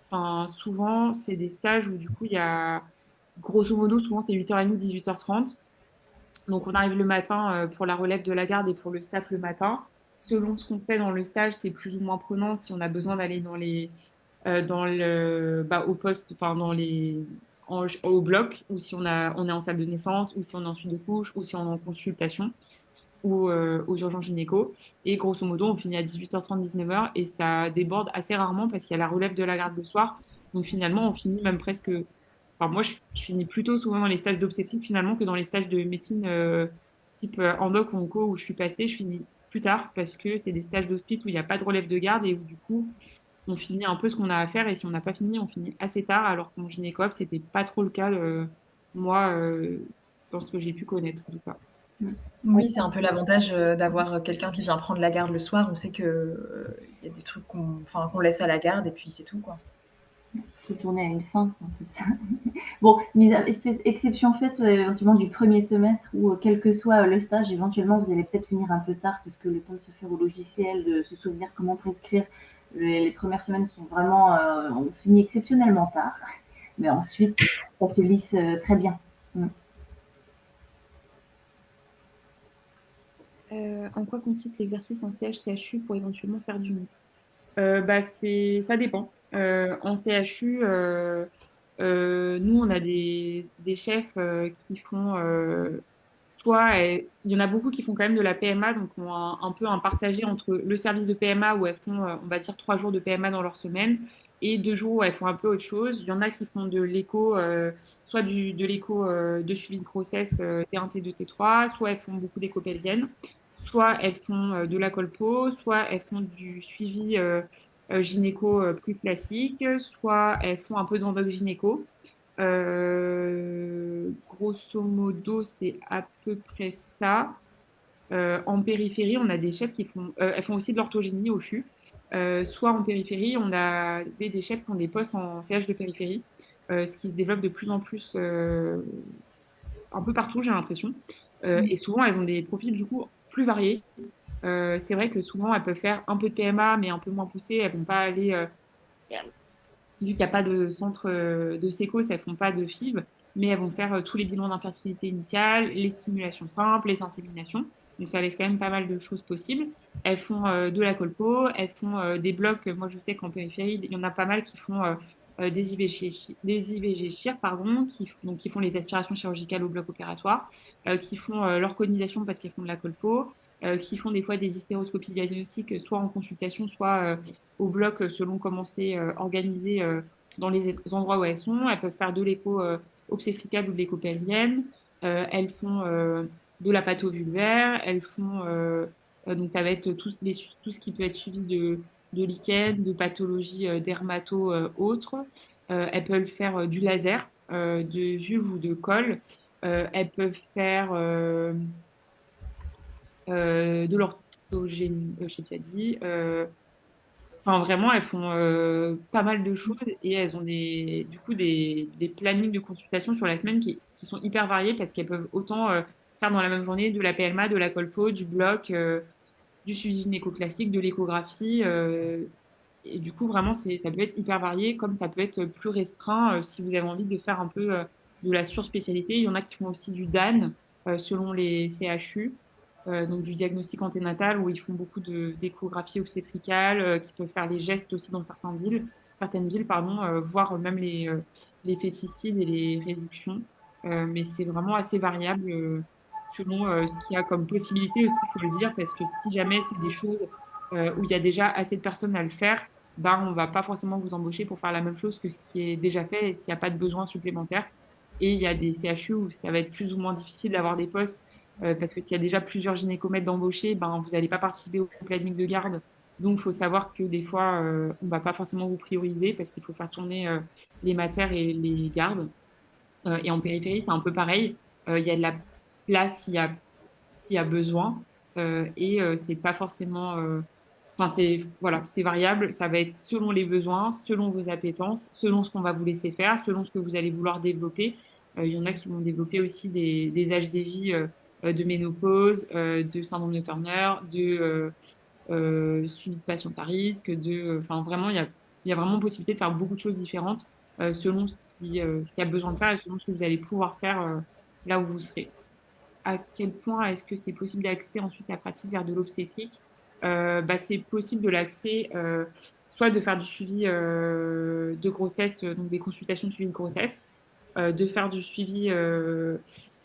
enfin, souvent, c'est des stages où, du coup, il y a, grosso modo, souvent, c'est 8h30, 18h30. Donc, on arrive le matin pour la relève de la garde et pour le staff le matin. Selon ce qu'on fait dans le stage, c'est plus ou moins prenant si on a besoin d'aller au poste, enfin, au bloc, ou si on est en salle de naissance, ou si on est en suite de couche, ou si on est en consultation. ou aux urgences gynéco. Et grosso modo, on finit à 18h30, 19h et ça déborde assez rarement parce qu'il y a la relève de la garde le soir. Donc finalement, on finit même presque. Enfin, moi, je finis plutôt souvent dans les stages d'obstétrique finalement que dans les stages de médecine type endoc ou onco où je suis passée. Je finis plus tard parce que c'est des stages d'hospice où il n'y a pas de relève de garde et où du coup, on finit un peu ce qu'on a à faire et si on n'a pas fini, on finit assez tard alors qu'en gynéco, c'était pas trop le cas, moi, dans ce que j'ai pu connaître en tout cas. Oui, c'est un peu l'avantage d'avoir quelqu'un qui vient prendre la garde le soir. On sait que il y a des trucs qu'on laisse à la garde et puis c'est tout, quoi. Toute journée a une fin, en plus. Bon, exception faite éventuellement du premier semestre où, quel que soit le stage, éventuellement, vous allez peut-être finir un peu tard parce que le temps de se faire au logiciel, de se souvenir comment prescrire, les premières semaines sont vraiment, on finit exceptionnellement tard. Mais ensuite, ça se lisse très bien. Mm. En quoi consiste l'exercice en CH-CHU pour éventuellement faire du mix? Ça dépend. En CHU, nous, on a des chefs qui font soit, il y en a beaucoup qui font quand même de la PMA, donc ont un peu un partagé entre le service de PMA où elles font, on va dire, 3 jours de PMA dans leur semaine et 2 jours où elles font un peu autre chose. Il y en a qui font de l'écho, soit de l'écho de suivi de grossesse T1, T2, T3, soit elles font beaucoup d'écho pelvienne, soit elles font de la colpo, soit elles font du suivi gynéco plus classique, soit elles font un peu d'endoc gynéco. Grosso modo, c'est à peu près ça. En périphérie, on a des chefs qui font, elles font aussi de l'orthogénie au CHU. Soit en périphérie, on a des chefs qui ont des postes en CH de périphérie, ce qui se développe de plus en plus un peu partout, j'ai l'impression. Et souvent, elles ont des profils du coup plus variés. C'est vrai que souvent, elles peuvent faire un peu de PMA, mais un peu moins poussé. Elles vont pas aller vu qu'il n'y a pas de centre de sécos, elles font pas de FIV, mais elles vont faire tous les bilans d'infertilité initiale, les stimulations simples, les inséminations. Donc ça laisse quand même pas mal de choses possibles. Elles font de la colpo, elles font des blocs. Moi, je sais qu'en périphérie, il y en a pas mal qui font des IVG chir, pardon, donc qui font les aspirations chirurgicales au bloc opératoire, qui font l'orconisation parce qu'elles font de la colpo, qui font des fois des hystéroscopies diagnostiques, soit en consultation, soit au bloc selon comment c'est organisé dans les endroits où elles sont. Elles peuvent faire de l'écho obstétricale ou de l'écho pelvienne. Elles font de la patho-vulvaire. Elles font donc ça va être tout ce qui peut être suivi de lichen, de pathologies dermato autres. Elles peuvent faire du laser, de vulve ou de col. Elles peuvent faire de l'orthogénie, j'ai déjà dit. Enfin, vraiment, elles font pas mal de choses et elles ont du coup, des plannings de consultation sur la semaine qui sont hyper variés parce qu'elles peuvent autant faire dans la même journée de la PLMA, de la colpo, du bloc, du suivi gynéco classique, de l'échographie. Et du coup, vraiment, ça peut être hyper varié, comme ça peut être plus restreint si vous avez envie de faire un peu de la surspécialité. Il y en a qui font aussi du DAN selon les CHU, donc du diagnostic anténatal, où ils font beaucoup d'échographie obstétricale, qui peuvent faire les gestes aussi dans certaines villes, pardon, voire même les féticides et les réductions. Mais c'est vraiment assez variable selon ce qu'il y a comme possibilité aussi, il faut le dire, parce que si jamais c'est des choses où il y a déjà assez de personnes à le faire, ben, on va pas forcément vous embaucher pour faire la même chose que ce qui est déjà fait et s'il n'y a pas de besoin supplémentaire. Et il y a des CHU où ça va être plus ou moins difficile d'avoir des postes parce que s'il y a déjà plusieurs gynécomètres d'embaucher, ben, vous n'allez pas participer au planning de garde. Donc, il faut savoir que des fois, on va pas forcément vous prioriser parce qu'il faut faire tourner les mataires et les gardes. Et en périphérie, c'est un peu pareil. Il y a de la place s'il y a besoin. C'est pas forcément. Enfin, voilà, c'est variable. Ça va être selon les besoins, selon vos appétences, selon ce qu'on va vous laisser faire, selon ce que vous allez vouloir développer. Il y en a qui vont développer aussi des HDJ de ménopause, de syndrome de Turner, suivi de patients à risque, enfin, vraiment, il y a vraiment possibilité de faire beaucoup de choses différentes selon ce qu'il y a besoin de faire et selon ce que vous allez pouvoir faire là où vous serez. À quel point est-ce que c'est possible d'accéder ensuite la pratique vers de l'obstétrique? C'est possible de l'accès, soit de faire du suivi de grossesse, donc des consultations de suivi de grossesse, de faire du suivi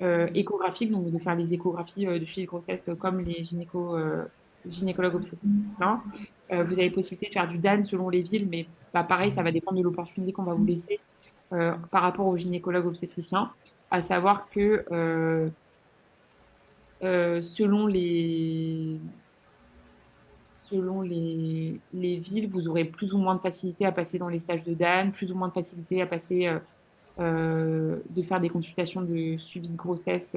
échographiques, donc de faire les échographies de suivi de grossesse comme les gynécologues obstétriciens. Vous avez possibilité de faire du DAN selon les villes, mais bah, pareil, ça va dépendre de l'opportunité qu'on va vous laisser par rapport aux gynécologues obstétriciens. À savoir que selon les villes, vous aurez plus ou moins de facilité à passer dans les stages de DAN, plus ou moins de facilité à passer, de faire des consultations de suivi de grossesse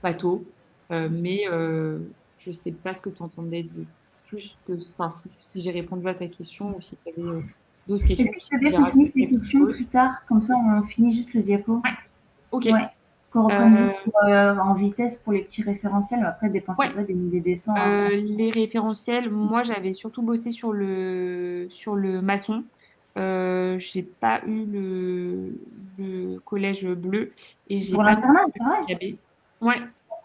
bateau. Mais je ne sais pas ce que tu entendais de plus que, enfin, si j'ai répondu à ta question ou si tu avais d'autres Est-ce questions, que si tu veux tu bien voulais qu'on finisse rajouter les quelque questions chose. plus tard? Comme ça, on finit juste le diapo. Ouais, ok. Ouais. Qu'on reprenne Euh, juste en vitesse pour les petits référentiels. Après, dépensez ouais. pas des milliers des cents. Hein. Les référentiels, moi j'avais surtout bossé sur le maçon. J'ai pas eu le collège bleu et j'ai Pour pas eu l'internat, c'est vrai. le KB. Ouais.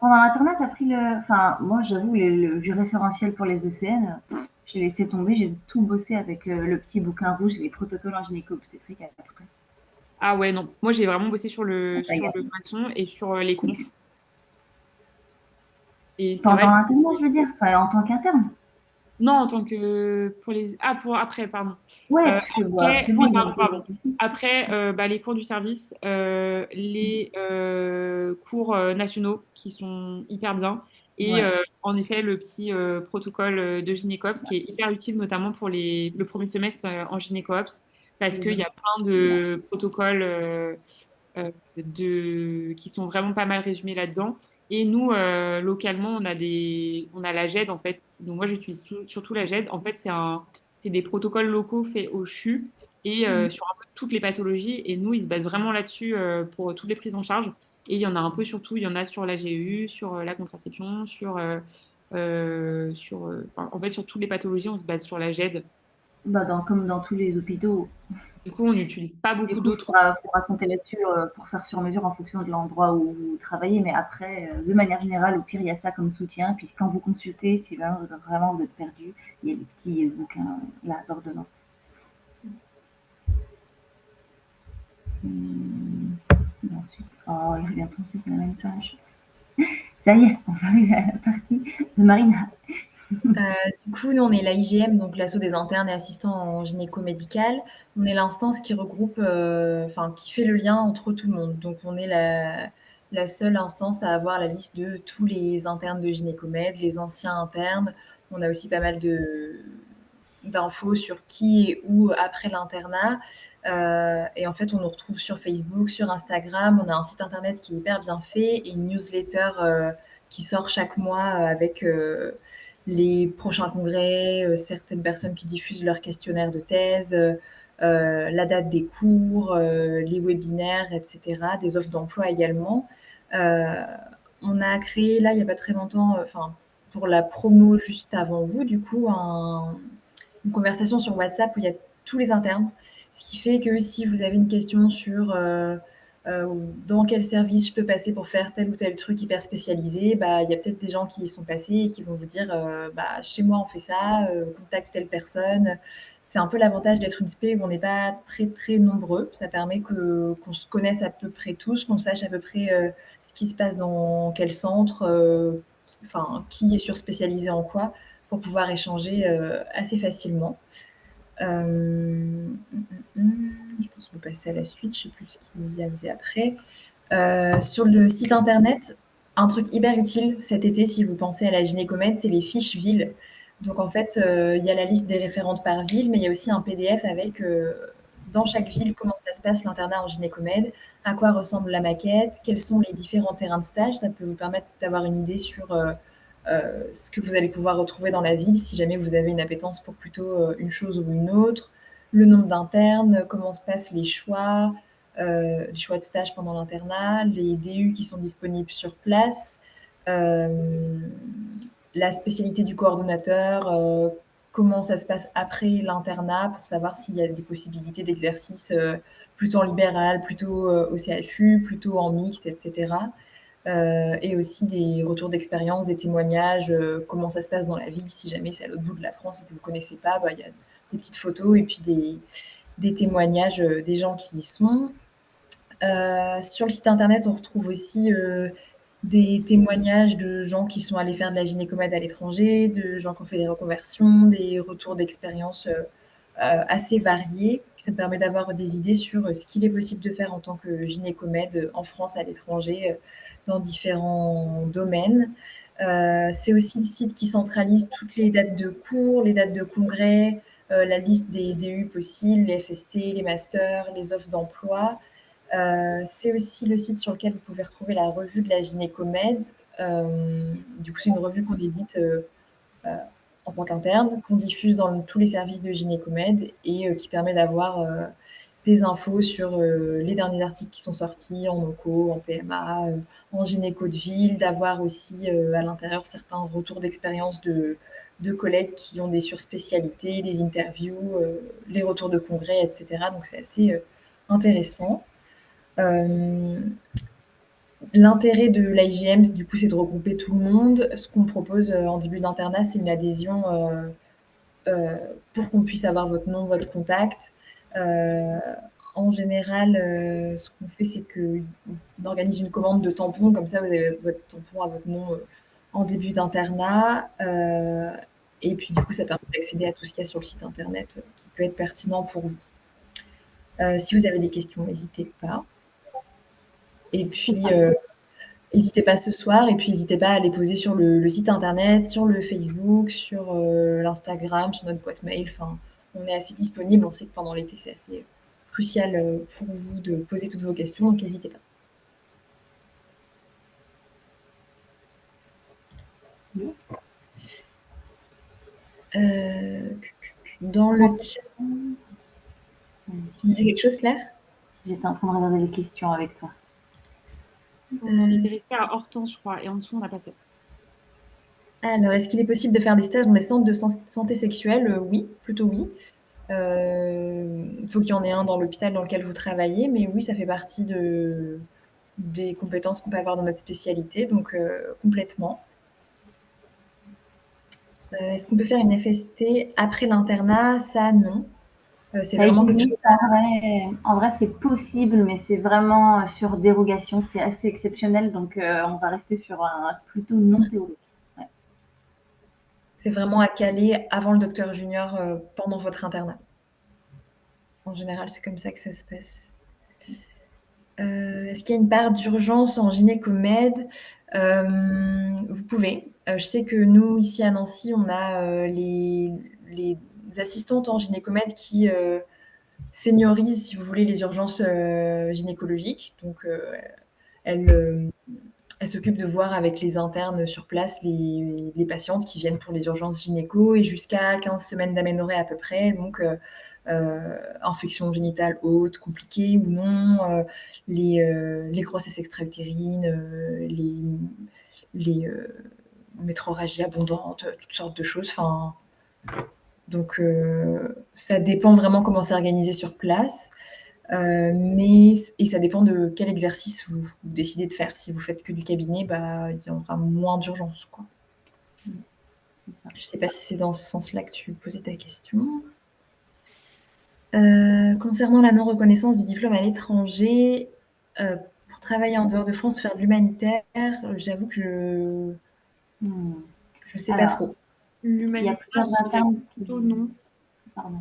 Pendant l'internat, t'as pris le. Enfin, moi, j'avoue, le du référentiel pour les ECN, j'ai laissé tomber. J'ai tout bossé avec le petit bouquin rouge et les protocoles en gynéco-obstétrique après. Ah ouais, non. Moi j'ai vraiment bossé Ça y sur est. le maçon et sur les confs. Et c'est Pendant vrai que l'internat, je veux dire. Enfin, en tant qu'interne. non, en tant que pour les pour après, pardon. Ouais, parce que bah, Après, c'est bon, oui, ils ont pardon, été pardon. simplifiés. Après, bah, les cours du service, les cours nationaux qui sont hyper bien. Et Ouais. en effet, le petit protocole de gynécops qui est hyper utile, notamment pour le premier semestre en gynécops, parce qu'il y a plein de protocoles qui sont vraiment pas mal résumés là-dedans. Et nous, localement, on a la GED, en fait. Donc, moi, j'utilise surtout la GED. En fait, c'est des protocoles locaux faits au CHU et sur un peu toutes les pathologies. Et nous, ils se basent vraiment là-dessus pour toutes les prises en charge. Et il y en a un peu sur tout. Il y en a sur l'AGU, sur la contraception, enfin, en fait, sur toutes les pathologies, on se base sur la GED. Bah, comme dans tous les hôpitaux. Du coup, on n'utilise pas Du beaucoup coup, il d'autres. faudra compter là-dessus pour faire sur mesure en fonction de l'endroit où vous travaillez. Mais après, de manière générale, au pire, il y a ça comme soutien. Puis quand vous consultez, si vraiment vous êtes perdu, il y a des petits bouquins là d'ordonnance. Ensuite, oh, il revient tomber, c'est la même page. Ça y est, on va arriver à la partie de Marina. Du coup, nous, on est l'AIGM, donc l'asso des internes et assistants en gynéco-médical. On est l'instance qui regroupe, enfin, qui fait le lien entre tout le monde. Donc, on est la seule instance à avoir la liste de tous les internes de gynécomède, les anciens internes. On a aussi pas mal d'infos sur qui et où après l'internat. Et en fait, on nous retrouve sur Facebook, sur Instagram. On a un site internet qui est hyper bien fait et une newsletter qui sort chaque mois avec les prochains congrès, certaines personnes qui diffusent leurs questionnaires de thèse, la date des cours, les webinaires, etc., des offres d'emploi également. Euh, on a créé, là, il n'y a pas très longtemps, enfin, pour la promo juste avant vous, du coup, une conversation sur WhatsApp où il y a tous les internes. Ce qui fait que si vous avez une question sur dans quel service je peux passer pour faire tel ou tel truc hyper spécialisé, bah, il y a peut-être des gens qui y sont passés et qui vont vous dire bah, chez moi on fait ça, contacte telle personne. C'est un peu l'avantage d'être une spé où on n'est pas très très nombreux. Ça permet qu'on se connaisse à peu près tous, qu'on sache à peu près ce qui se passe dans quel centre, enfin qui est surspécialisé en quoi, pour pouvoir échanger assez facilement. Je pense qu'on peut passer à la suite, je ne sais plus ce qu'il y avait après. Sur le site internet, un truc hyper utile cet été, si vous pensez à la gynécomède, c'est les fiches villes. Donc en fait, il y a la liste des référentes par ville, mais il y a aussi un PDF avec dans chaque ville comment ça se passe l'internat en gynécomède, à quoi ressemble la maquette, quels sont les différents terrains de stage. Ça peut vous permettre d'avoir une idée sur ce que vous allez pouvoir retrouver dans la ville si jamais vous avez une appétence pour plutôt une chose ou une autre, le nombre d'internes, comment se passent les choix de stage pendant l'internat, les DU qui sont disponibles sur place, euh, la spécialité du coordonnateur, comment ça se passe après l'internat pour savoir s'il y a des possibilités d'exercice plutôt en libéral, plutôt au CHU, plutôt en mixte, etc. Et aussi des retours d'expérience, des témoignages, comment ça se passe dans la ville, si jamais c'est à l'autre bout de la France et que vous ne connaissez pas, bah, il y a des petites photos et puis des témoignages des gens qui y sont. Sur le site internet, on retrouve aussi des témoignages de gens qui sont allés faire de la gynécomède à l'étranger, de gens qui ont fait des reconversions, des retours d'expérience assez variés. Ça me permet d'avoir des idées sur ce qu'il est possible de faire en tant que gynécomède en France, à l'étranger, dans différents domaines. C'est aussi le site qui centralise toutes les dates de cours, les dates de congrès, la liste des DU possibles, les FST, les masters, les offres d'emploi. C'est aussi le site sur lequel vous pouvez retrouver la revue de la gynécomède. Du coup, c'est une revue qu'on édite en tant qu'interne, qu'on diffuse dans tous les services de gynécomède et qui permet d'avoir des infos sur les derniers articles qui sont sortis en onco, en PMA, en gynéco de ville, d'avoir aussi à l'intérieur certains retours d'expérience de collègues qui ont des surspécialités, des interviews, les retours de congrès, etc. Donc c'est assez intéressant. L'intérêt de l'IGM, du coup, c'est de regrouper tout le monde. Ce qu'on propose en début d'internat, c'est une adhésion pour qu'on puisse avoir votre nom, votre contact. En général, ce qu'on fait, c'est qu'on organise une commande de tampons, comme ça, vous avez votre tampon à votre nom en début d'internat. Et puis, du coup, ça permet d'accéder à tout ce qu'il y a sur le site internet qui peut être pertinent pour vous. Si vous avez des questions, n'hésitez pas. Et puis, n'hésitez pas ce soir, et puis n'hésitez pas à les poser sur le site internet, sur le Facebook, sur l'Instagram, sur notre boîte mail. Enfin, on est assez disponible. On sait que pendant l'été, c'est assez crucial pour vous de poser toutes vos questions, donc n'hésitez pas. Dans le chat, tu disais quelque chose, Claire? J'étais en train de regarder les questions avec toi. On en était resté à Hortense, je crois, et en dessous, on n'a pas fait. Alors, est-ce qu'il est possible de faire des stages dans les centres de santé sexuelle? Oui, plutôt oui. Il faut qu'il y en ait un dans l'hôpital dans lequel vous travaillez, mais oui, ça fait partie des compétences qu'on peut avoir dans notre spécialité, donc complètement. Est-ce qu'on peut faire une FST après l'internat? Ça, non. C'est Ça vraiment quelque chose. existe, en vrai, c'est possible, mais c'est vraiment sur dérogation, c'est assez exceptionnel, donc on va rester sur un plutôt non théorique. Ouais. C'est vraiment à caler avant le docteur junior pendant votre internat. En général, c'est comme ça que ça se passe. Est-ce qu'il y a une part d'urgence en gynécomède? Vous pouvez. Je sais que nous, ici à Nancy, on a les assistantes en gynécomède qui seniorisent, si vous voulez, les urgences gynécologiques. Donc, elles s'occupent de voir avec les internes sur place les patientes qui viennent pour les urgences gynéco et jusqu'à 15 semaines d'aménorrhée à peu près. Donc, infection génitale haute, compliquée ou non, les grossesses extra-utérines, les métrorragies abondantes, toutes sortes de choses. Enfin, donc, ça dépend vraiment comment c'est organisé sur place. Et ça dépend de quel exercice vous décidez de faire. Si vous faites que du cabinet, bah, il y aura moins d'urgence, quoi. Je sais pas si c'est dans ce sens-là que tu posais ta question. Concernant la non-reconnaissance du diplôme à l'étranger, pour travailler en dehors de France, faire de l'humanitaire, j'avoue que je sais pas trop. Il y a plusieurs internes qui... Plutôt non. Pardon.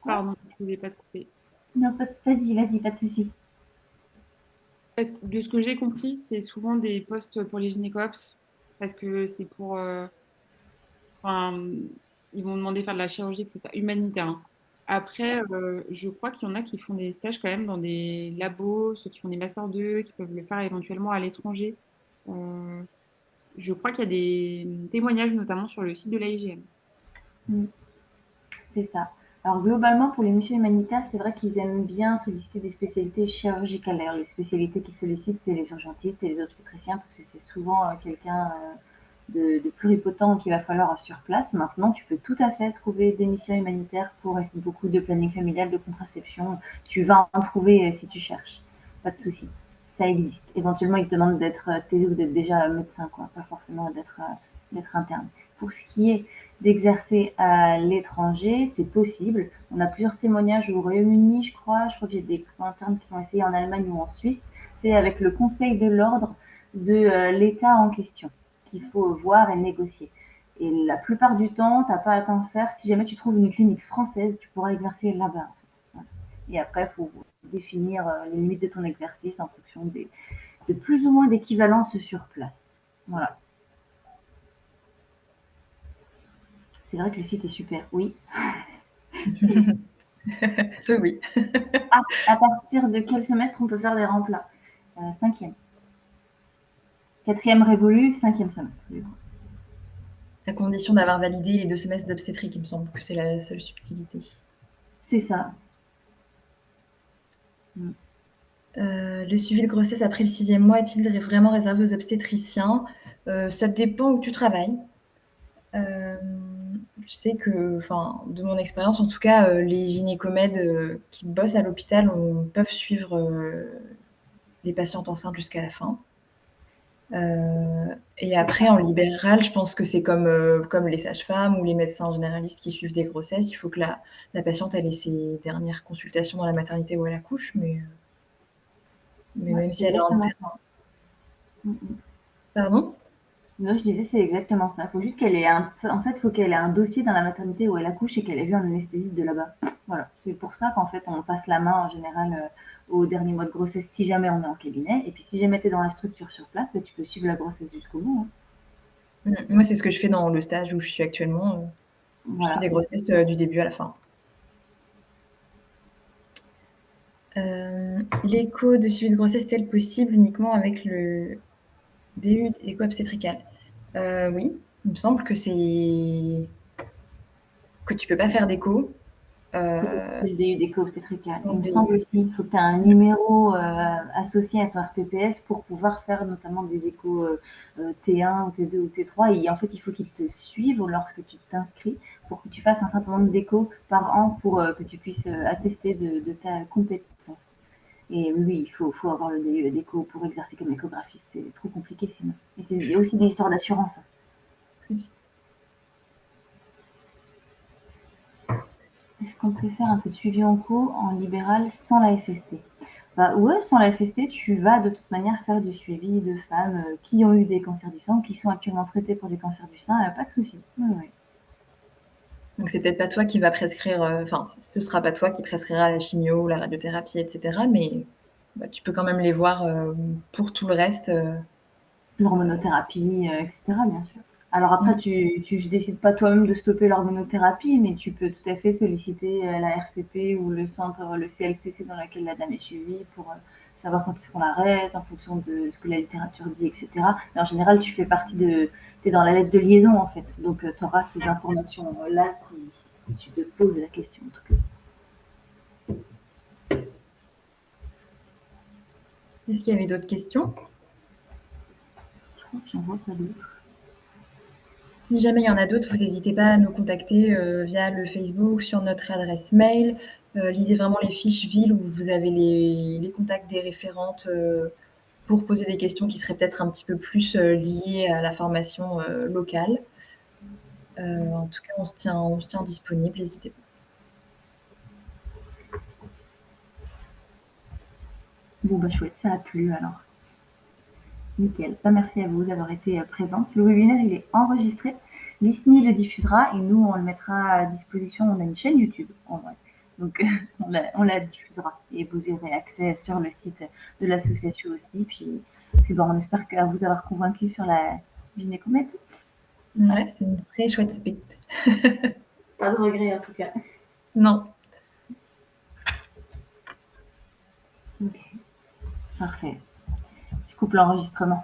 Pardon, je ne voulais pas te couper. Non, vas-y, pas de souci. Parce que de ce que j'ai compris, c'est souvent des postes pour les gynécops, parce que c'est pour... enfin, ils vont demander de faire de la chirurgie, etc. Humanitaire, hein. Après, je crois qu'il y en a qui font des stages quand même dans des labos, ceux qui font des Master 2, qui peuvent le faire éventuellement à l'étranger. Je crois qu'il y a des témoignages, notamment sur le site de l'AIGM. C'est ça. Alors globalement, pour les missions humanitaires, c'est vrai qu'ils aiment bien solliciter des spécialités chirurgicales. D'ailleurs, les spécialités qu'ils sollicitent, c'est les urgentistes et les obstétriciens, parce que c'est souvent quelqu'un de pluripotent qu'il va falloir sur place. Maintenant, tu peux tout à fait trouver des missions humanitaires pour beaucoup de planning familial, de contraception. Tu vas en trouver si tu cherches. Pas de souci. Ça existe. Éventuellement, ils te demandent d'être thésé ou d'être déjà médecin, quoi. Pas forcément d'être interne. Pour ce qui est d'exercer à l'étranger, c'est possible. On a plusieurs témoignages au Royaume-Uni, je crois que j'ai des internes qui ont essayé en Allemagne ou en Suisse. C'est avec le conseil de l'ordre de l'État en question qu'il faut voir et négocier. Et la plupart du temps, tu n'as pas à t'en faire. Si jamais tu trouves une clinique française, tu pourras exercer là-bas. Voilà. Et après, il faut définir les limites de ton exercice en fonction de plus ou moins d'équivalence sur place. Voilà. C'est vrai que le site est super, oui. Oui. À partir de quel semestre on peut faire des remplats? 5e. 4e révolu, 5e semestre. À condition d'avoir validé les 2 semestres d'obstétrique, il me semble que c'est la seule subtilité. C'est ça. Le suivi de grossesse après le 6e mois est-il vraiment réservé aux obstétriciens? Ça dépend où tu travailles. Je sais que, enfin, de mon expérience en tout cas, les gynécomèdes qui bossent à l'hôpital peuvent suivre les patientes enceintes jusqu'à la fin. Et après, en libéral, je pense que c'est comme les sages-femmes ou les médecins généralistes qui suivent des grossesses. Il faut que la patiente ait ses dernières consultations dans la maternité où elle accouche, mais même si elle est en terrain. Pardon? Non, je disais, c'est exactement ça. Faut juste qu'elle ait en fait, faut qu'elle ait un dossier dans la maternité où elle accouche et qu'elle ait vu un anesthésiste de là-bas. Voilà. C'est pour ça qu'en fait, on passe la main en général au dernier mois de grossesse si jamais on est en cabinet. Et puis si jamais tu es dans la structure sur place, bah, tu peux suivre la grossesse jusqu'au bout. Hein. Moi, c'est ce que je fais dans le stage où je suis actuellement. Je suis des grossesses du début à la fin. L'écho de suivi de grossesse est-elle possible uniquement avec le DU éco-obstétrical? Oui, il me semble que tu peux pas faire d'écho. Le DU d'éco-obstétrical. Sans Il me DU. semble aussi qu'il faut que tu aies un numéro associé à ton RPPS pour pouvoir faire notamment des échos T1 ou T2 ou T3. Et en fait, il faut qu'ils te suivent lorsque tu t'inscris pour que tu fasses un certain nombre d'échos par an pour que tu puisses attester de ta compétence. Et oui, il faut avoir le DU d'écho pour exercer comme échographiste. C'est trop compliqué sinon. Et il y a aussi des histoires d'assurance. Oui. Est-ce qu'on peut faire un peu de suivi en co en libéral sans la FST? Bah ouais, sans la FST, tu vas de toute manière faire du suivi de femmes qui ont eu des cancers du sang, qui sont actuellement traitées pour des cancers du sein, pas de souci. Ouais. Donc c'est peut-être pas toi qui va prescrire, enfin ce sera pas toi qui prescrira la chimio, la radiothérapie, etc. Mais tu peux quand même les voir pour tout le reste. L'hormonothérapie, etc. bien sûr. Alors après, tu décides pas toi-même de stopper l'hormonothérapie, mais tu peux tout à fait solliciter la RCP ou le centre, le CLCC dans lequel la dame est suivie pour savoir quand est-ce qu'on l'arrête, en fonction de ce que la littérature dit, etc. Mais en général, tu fais partie t'es dans la lettre de liaison en fait, donc tu auras ces informations-là si tu te poses la question en tout cas. Est-ce qu'il y avait d'autres questions? Je crois que j'en vois pas d'autres. Si jamais il y en a d'autres, vous n'hésitez pas à nous contacter via le Facebook, sur notre adresse mail. Lisez vraiment les fiches villes où vous avez les contacts des référentes pour poser des questions qui seraient peut-être un petit peu plus liées à la formation locale. En tout cas, on se tient disponible, n'hésitez pas. Bon bah chouette, ça a plu alors. Nickel. Merci à vous d'avoir été présente. Le webinaire, il est enregistré. L'ISNI le diffusera et nous, on le mettra à disposition. On a une chaîne YouTube, en vrai. Donc, on la diffusera et vous aurez accès sur le site de l'association aussi. Puis bon, on espère vous avoir convaincu sur la gynécomètre. Ouais, c'est une très chouette spect. Pas de regret en tout cas. Non. Ok. Parfait. Je coupe l'enregistrement.